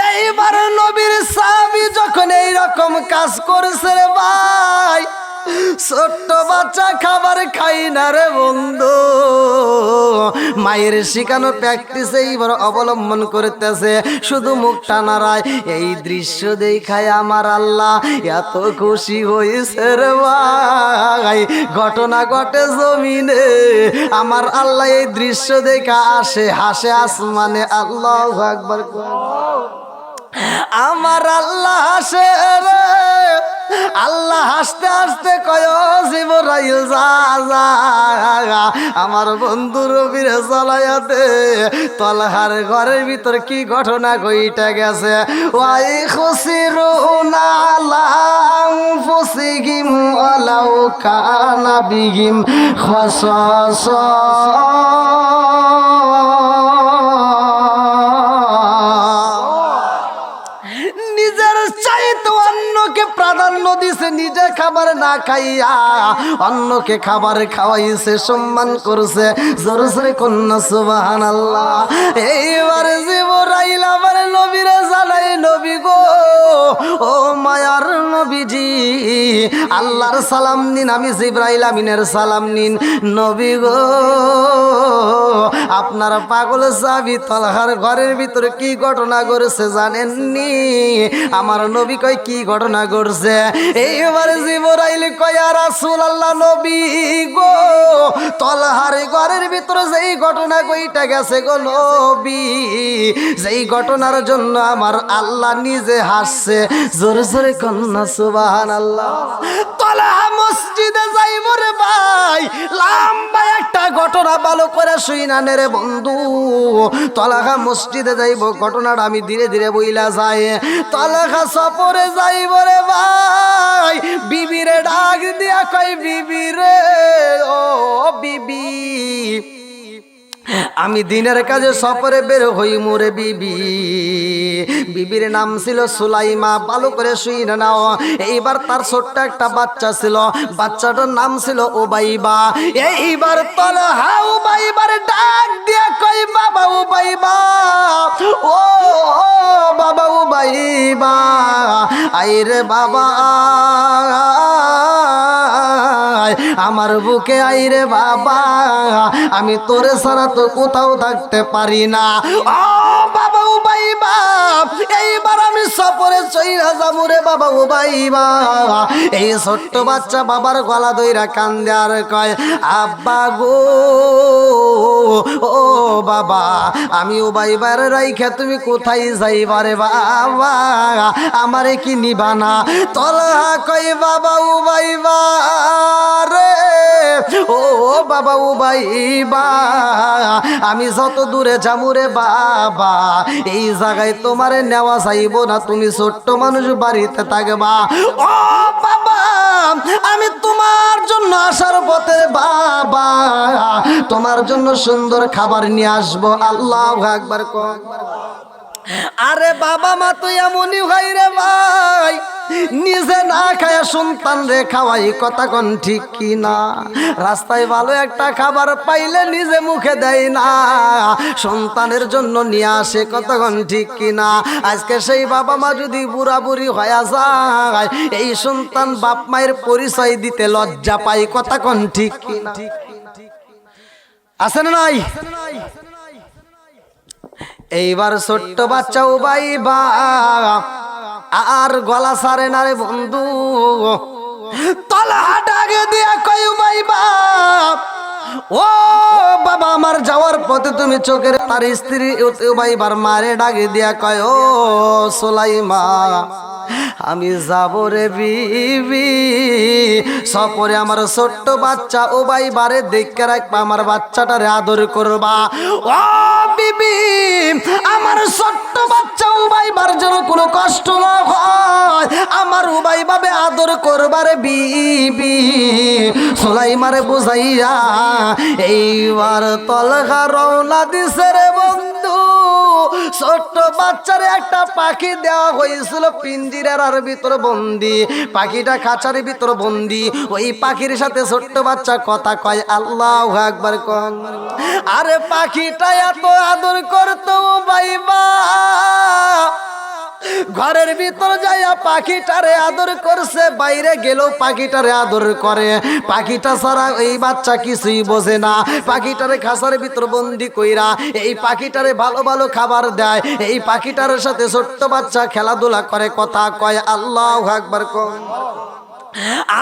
এইবার নবীর সাহাবী যখন এইরকম কাজ করেছে রে ভাই, ছোট্ট বাচ্চা খাবার খাই না রে বন্ধু, মায়ের শিখানো প্র্যাকটিস এইবার অবলম্বন করতেছে, শুধু মুখটা নাড়ায়। এই দৃশ্য দেখায় আমার আল্লাহ এত খুশি হয়েছে রে ভাই, ঘটনা ঘটে জমিনে, আমার আল্লাহ এই দৃশ্য দেখা হাসে আসমানে। আল্লাহু আকবার। আমার আল্লাহ হাসে রে, আল্লাহ হাসতে হাসতে কয় জিবরাইল যা যা আমার বন্ধু রবিরে চলাইয়াতে তলহার ঘরের ভিতর কি ঘটনা ঘইটা গেছে। ওয়াই খুসিরুনা আলা আনফুসিহিম ওয়ালাউ কানা বিহিম খাসাসা। প্রাধান্য দিছে, নিজে খাবার না খাইয়া অন্যকে খাবার খাওয়াইছে, সম্মান করছে। জোরে জোরে কন্যা সুবহানাল্লাহ। এইবার জিবরাইল আবার নবীরে জানাই, নবী গো, ও মায়ার নবীজি, আল্লাহর সালাম নিন, আমি জিবরাইল আমিনের সালাম নিন। নবী গো, আপনার পাগল সাহাবী তলহার ঘরের ভিতরে কি ঘটনা ঘটেছে জানেননি? আমার নবী কয় কি ঘটনা ঘটছে? এইবার জিবরাইল কয় ইয়া রাসূলুল্লাহ, নবী গো, তলহার ঘরের ভিতরে যেই ঘটনা কইটা গেছে গো নবী, যেই ঘটনার জন্য আমার আল্লাহ নিজে হাসছে। জোরে জোরে কন্যা সুবহানাল্লাহ। তলহা মসজিদে যাইব রে ভাই, লম্বা একটা ঘটনা ভালো করে শুইনা নে রে বন্ধু। তলহা মসজিদে যাইব, ঘটনাটা আমি ধীরে ধীরে বইলা যাই। তলহা সফরে যাইব রে ভাই, বিবিরে ডাক দিয়া কই, বিবি রে, ও বিবি, আমি দিনের কাজে সফরে বের হই মোরে বিবি। বিবির নাম ছিল সুলাইমা, ভালো করে শুই না নাও। এইবার তার ছোট্ট একটা বাচ্চা ছিল, বাচ্চাটার নাম ছিল উবাইবা। এইবার তলহা উবাইবার ডাক দিয়া কই, বাবা উবাইবা, ও বাবা উবাইবা, আইরে বাবা আমার বুকে আইরে বাবা, আমি তোরে ছাড়া তো কোথাও থাকতে পারি না। ও বাবা উবাইবা, এইবার আমি সফরে চইরা যাবো রে বাবা উবাইবা। এই ছোট্ট বাচ্চা বাবার গলা ধইরা কান্দে আর কয়, আব্বা গো, ও বাবা, আমি উবাইবার রাইখা তুমি কোথায় যাইবা রে বাবা, আমারে কি নিবা না? তলহা কই, বাবা উবাইবা রে, ও বাবা উবাইবা, আমি যত দূরে যাবো রে বাবা, এই জায়গায় তোমারে নেওয়া যাইব না, তুমি ছোট্ট মানুষ বাড়িতে থাকবা। ও বাবা, আমি তোমার জন্য আসার পথে বাবা তোমার জন্য সুন্দর খাবার নিয়ে আসবো। আল্লাহু আকবার। আরে বাবা মা তো এমনই হয় রে ভাই, নিজে না খায় সন্তান রে খাওয়াই, কথা কোন ঠিক কি না? রাস্তায় ভালো একটা খাবার পাইলে নিজে মুখে দেয় না, সন্তানের জন্য নিয়ে আসে, কথা কোন ঠিক কি না? আজকে সেই বাবা মা যদি বুড়া বুড়ি হয়ে যায়, এই সন্তান বাপ মায়ের পরিচয় দিতে লজ্জা পায়, কথা কোন ঠিক কি না? আছে না নাই? এইবার ছোট্ট বাচ্চা উবাইবা আর গলা সারে না রে বন্ধু। তলহা ডাকে দিয়া কই, উবাইবা, ও বাবা, আমার যাওয়ার পথে তুমি চোখের তার স্ত্রী উবাইবার মারে ডাকে দিয়া কয়, ও সুলাইমা, আমি যাব রে বিবি, সফরে আমার ছোট্ট বাচ্চা উবাইবারে দেখে রাখবা, আমার বাচ্চাটারে আদর করবা। ও বিবি, আমার ছোট্ট বাচ্চা উবাইবার যেন কোনো কষ্ট না হয়, আমার উবাইবাবে আদর করবারে বিবি। সুলাইমারে বুঝাইয়া এইবার তলহা রওনা দিছে রে বন্ধু। ছোট্ট বাচ্চারে একটা পাখি দেওয়া হয়েছিল পিঞ্জিরার ভিতর বন্দি, পাখিটা খাঁচার ভিতর বন্দি। ওই পাখির সাথে ছোট্ট বাচ্চা কথা কয়, আল্লাহু আকবার কোন। আরে পাখিটা এত আদর করতো বাইবা, ঘরের ভিতর যাইয়া পাখিটারে আদর করছে, বাইরে গেলেও পাখিটারে আদর করে। পাখিটা ছাড়া এই বাচ্চা কিছুই বোঝে না। পাখিটারে খাঁচার ভিতর বন্দি কইরা এই পাখিটারে ভালো ভালো খাবার দেয়। এই পাখিটার সাথে ছোট্ট বাচ্চা খেলাধুলা করে, কথা কয়, আল্লাহু আকবার কোন।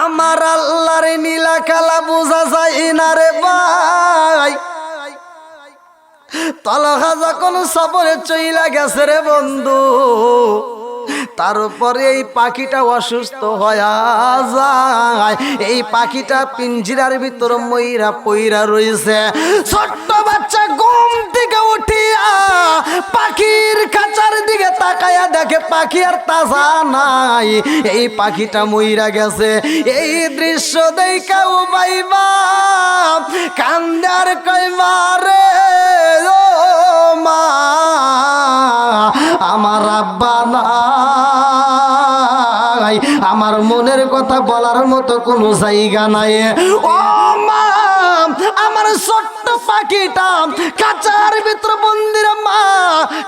আমার আল্লাহর নীলা খেলা বোঝা যায় না রে ভাই। তলহা যখন সফরে চইলা গেছে রে বন্ধু, তারপরে এই পাখিটা অসুস্থ হয়ে যায়। এই পাখিটা পিঞ্জিরার ভিতর মইরা পইরা রয়েছে। ছোট্ট বাচ্চা ঘুম থেকে উঠিয়া পাখির খাঁচার দিকে তাকায়া দেখে পাখি আর তাজা নাই, এই পাখিটা মইরা গেছে। এই দৃশ্য দেখা ও বাইবা কান্দার কইমা রে ও মা, আমার আব্বা নাই, আমার মনের কথা বলার মতো কোনো জায়গা নাই। ও মা, আমার ছোট্ট পাখিটা খাঁচার ভিতর বন্দির মা,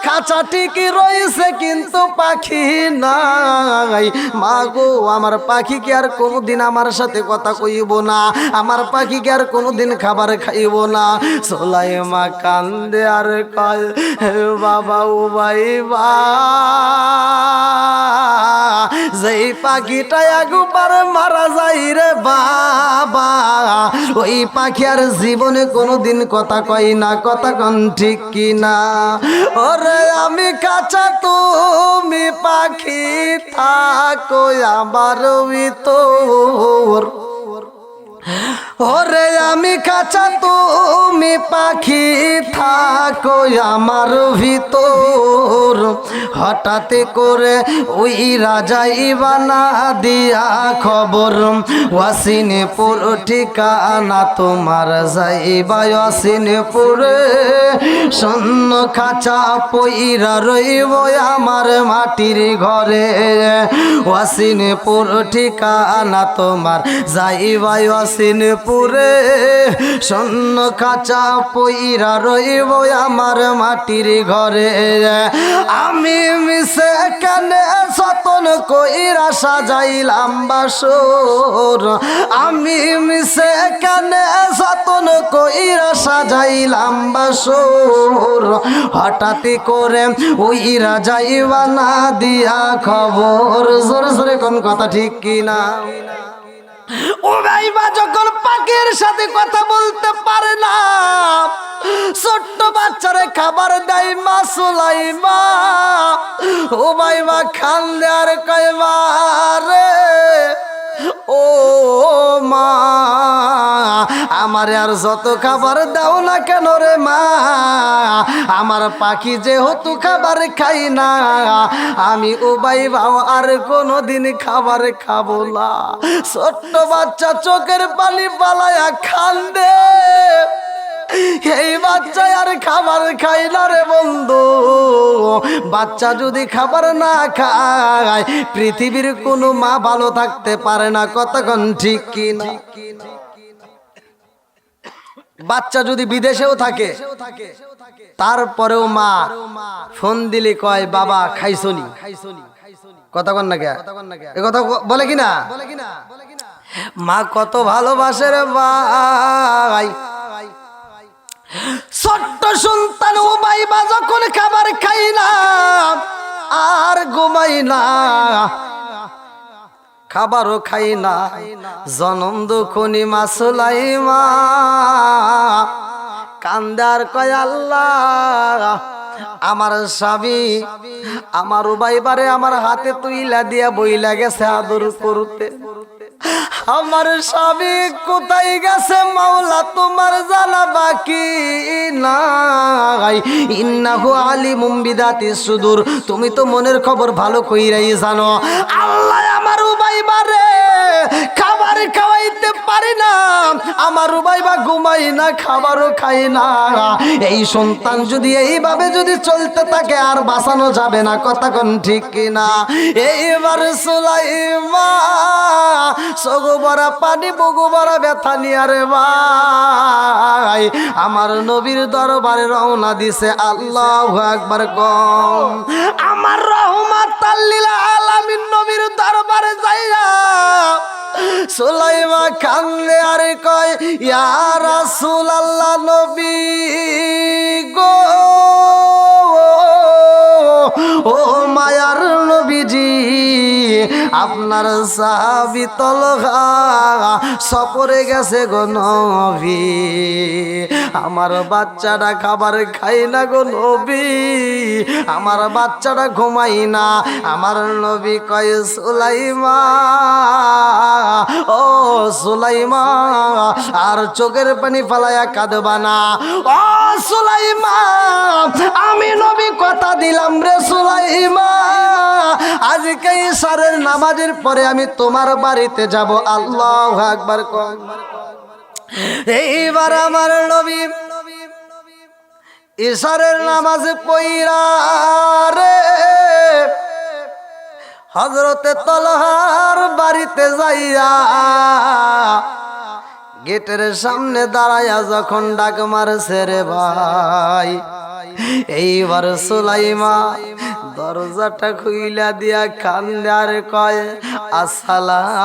খাঁচা ঠিকই রয়েছে কিন্তু পাখি নাই। মা গো, আমার পাখি কি আর কোনোদিন আমার সাথে কথা কইব না, আমার পাখি কি আর কোনোদিন খাবার খাইব না। সোলাইমা কান্দে আর কয়, বাবা ও বাইবা, যেই পাখিটা একবার মারা যায় রে বাবা, ওই পাখি আর জীবনে কোনোদিন কথা কয় না, কথা কন ঠিক কিনা? ওরে আমি কাঁচা তুমি পাখি থাকো আমার ভিতর, ওরে আমি কাঁচা তুমি পাখি থাকো আমার ভিতর। হঠাৎ করে ওই রাজাই বানা দিয়া খবর, ওয়াসিনপুর ঠিকানা তোমার যাইবা ওয়াসিনপুরে, শূন্য খাঁচা পইরা রইব আমার মাটির ঘরে। ওয়াসিনপুর ঠিকানা তোমার যাইবা ওয়াসিনপুরে, শূন্য খাঁচা পইরা রইব আমার মাটির ঘরে। আমি মিশে কানে যতন কইরা সাজাইলাম বাসর, আমি মিশে কানে যতন কইরা সাজাইলাম বাসর। হঠাৎ করে ওই রাজাই বানা দিয়া খবর, জোরে জোরে কোন কথা ঠিক কিনা? ও ভাইবা যখন পাখির সাথে কথা বলতে পারে না, ছোট্ট বাচ্চারে খাবার দেয় মা সুলাইমা। ও ভাইবা খান্দে আর কইবা রে ও মা, আমারে আর যত খাবার দাও না কেন রে মা, আমার পাখি যেহেতু খাবার খাই না, আমি ও ভাইবা আর কোনোদিন খাবার খাবো না। ছোট্ট বাচ্চা চোখের পানি পালায়া খান্দে। এই বাচ্চা আর খাবার খাই না রে বন্ধু। বাচ্চা যদি খাবার না খায় পৃথিবীর কোনো মা ভালো থাকতে পারে না, কতক্ষণ ঠিক কিনা? বাচ্চা যদি বিদেশেও থাকে তারপরেও মা ফোন দিলে কয় বাবা খাইছনি, কতক্ষণ না কে এ কথা বলে কিনা? মা কত ভালোবাসে রে ভাই। ছোট্ট সন্তান উবাইবা যখন খাবার খাই না আর ঘুমাই না, খাবারও খাই না, জনম দুখনি মা সুলাইমা কান্দার কয় আল্লাহ, আমার স্বামী আমার উবাইবারে আমার হাতে তুইলা দিয়া বইলা গেছে আদর করতে। আমার স্বামী কোথায় গেছে মাওলা তোমার জানা বাকি নাই। ইন্নাহু আলিমুম বিদাতিস সুদূর, তুমি তো মনের খবর ভালো কইরাই জানো। আল্লাহ আমার উবাইবারে খাবার খাওয়াইতে পারি না, আমার উবাইবা ঘুমাই না, খাবারও খাই না। এই সন্তান যদি এইভাবে যদি চলতে থাকে আর বাঁচানো যাবে না, কথা কোন ঠিক কিনা? এইবার সুলাইমা সগু বড়া পানি বগু বড়া ব্যথা নিয়ে রে ভাই আমার নবীর দরবারে রওনা দিছে। আল্লাহু আকবার কম। আমার রহমাতাল লিল আলামিন নবীর দরবারে যাইয়া সুলাইমা কান্দে আর কয়, ইয়া রাসূলুল্লাহ নবী গো, ও মায়ার নবীজি, আপনার সাহাবী তলহা সফরে গেছে গো নবী। আমার বাচ্চাটা খাবার খাই না গো নবী, আমার বাচ্চাটা ঘুমাই না। আমার নবী কয়, সুলাইমা ও সুলাইমা, আর চোখের পানি ফালায়া কাঁদবা না। ও সুলাইমা, আমি নবী কথা দিলাম রে সুলাইমা, আজকে ইশারের নামাজের পরে আমি তোমার বাড়িতে যাব। আল্লাহু আকবার কম। এইবার আমার নবী ইশারের নামাজ পইরা রে হযরতে তলহার বাড়িতে যাইয়া গেটের সামনে দাঁড়ায়া যখন ডাক মারছে রে ভাই, এইবার সুলাইমা দরজাটা খুইলা দিয়া কান্দে আর কয়, আসসালাম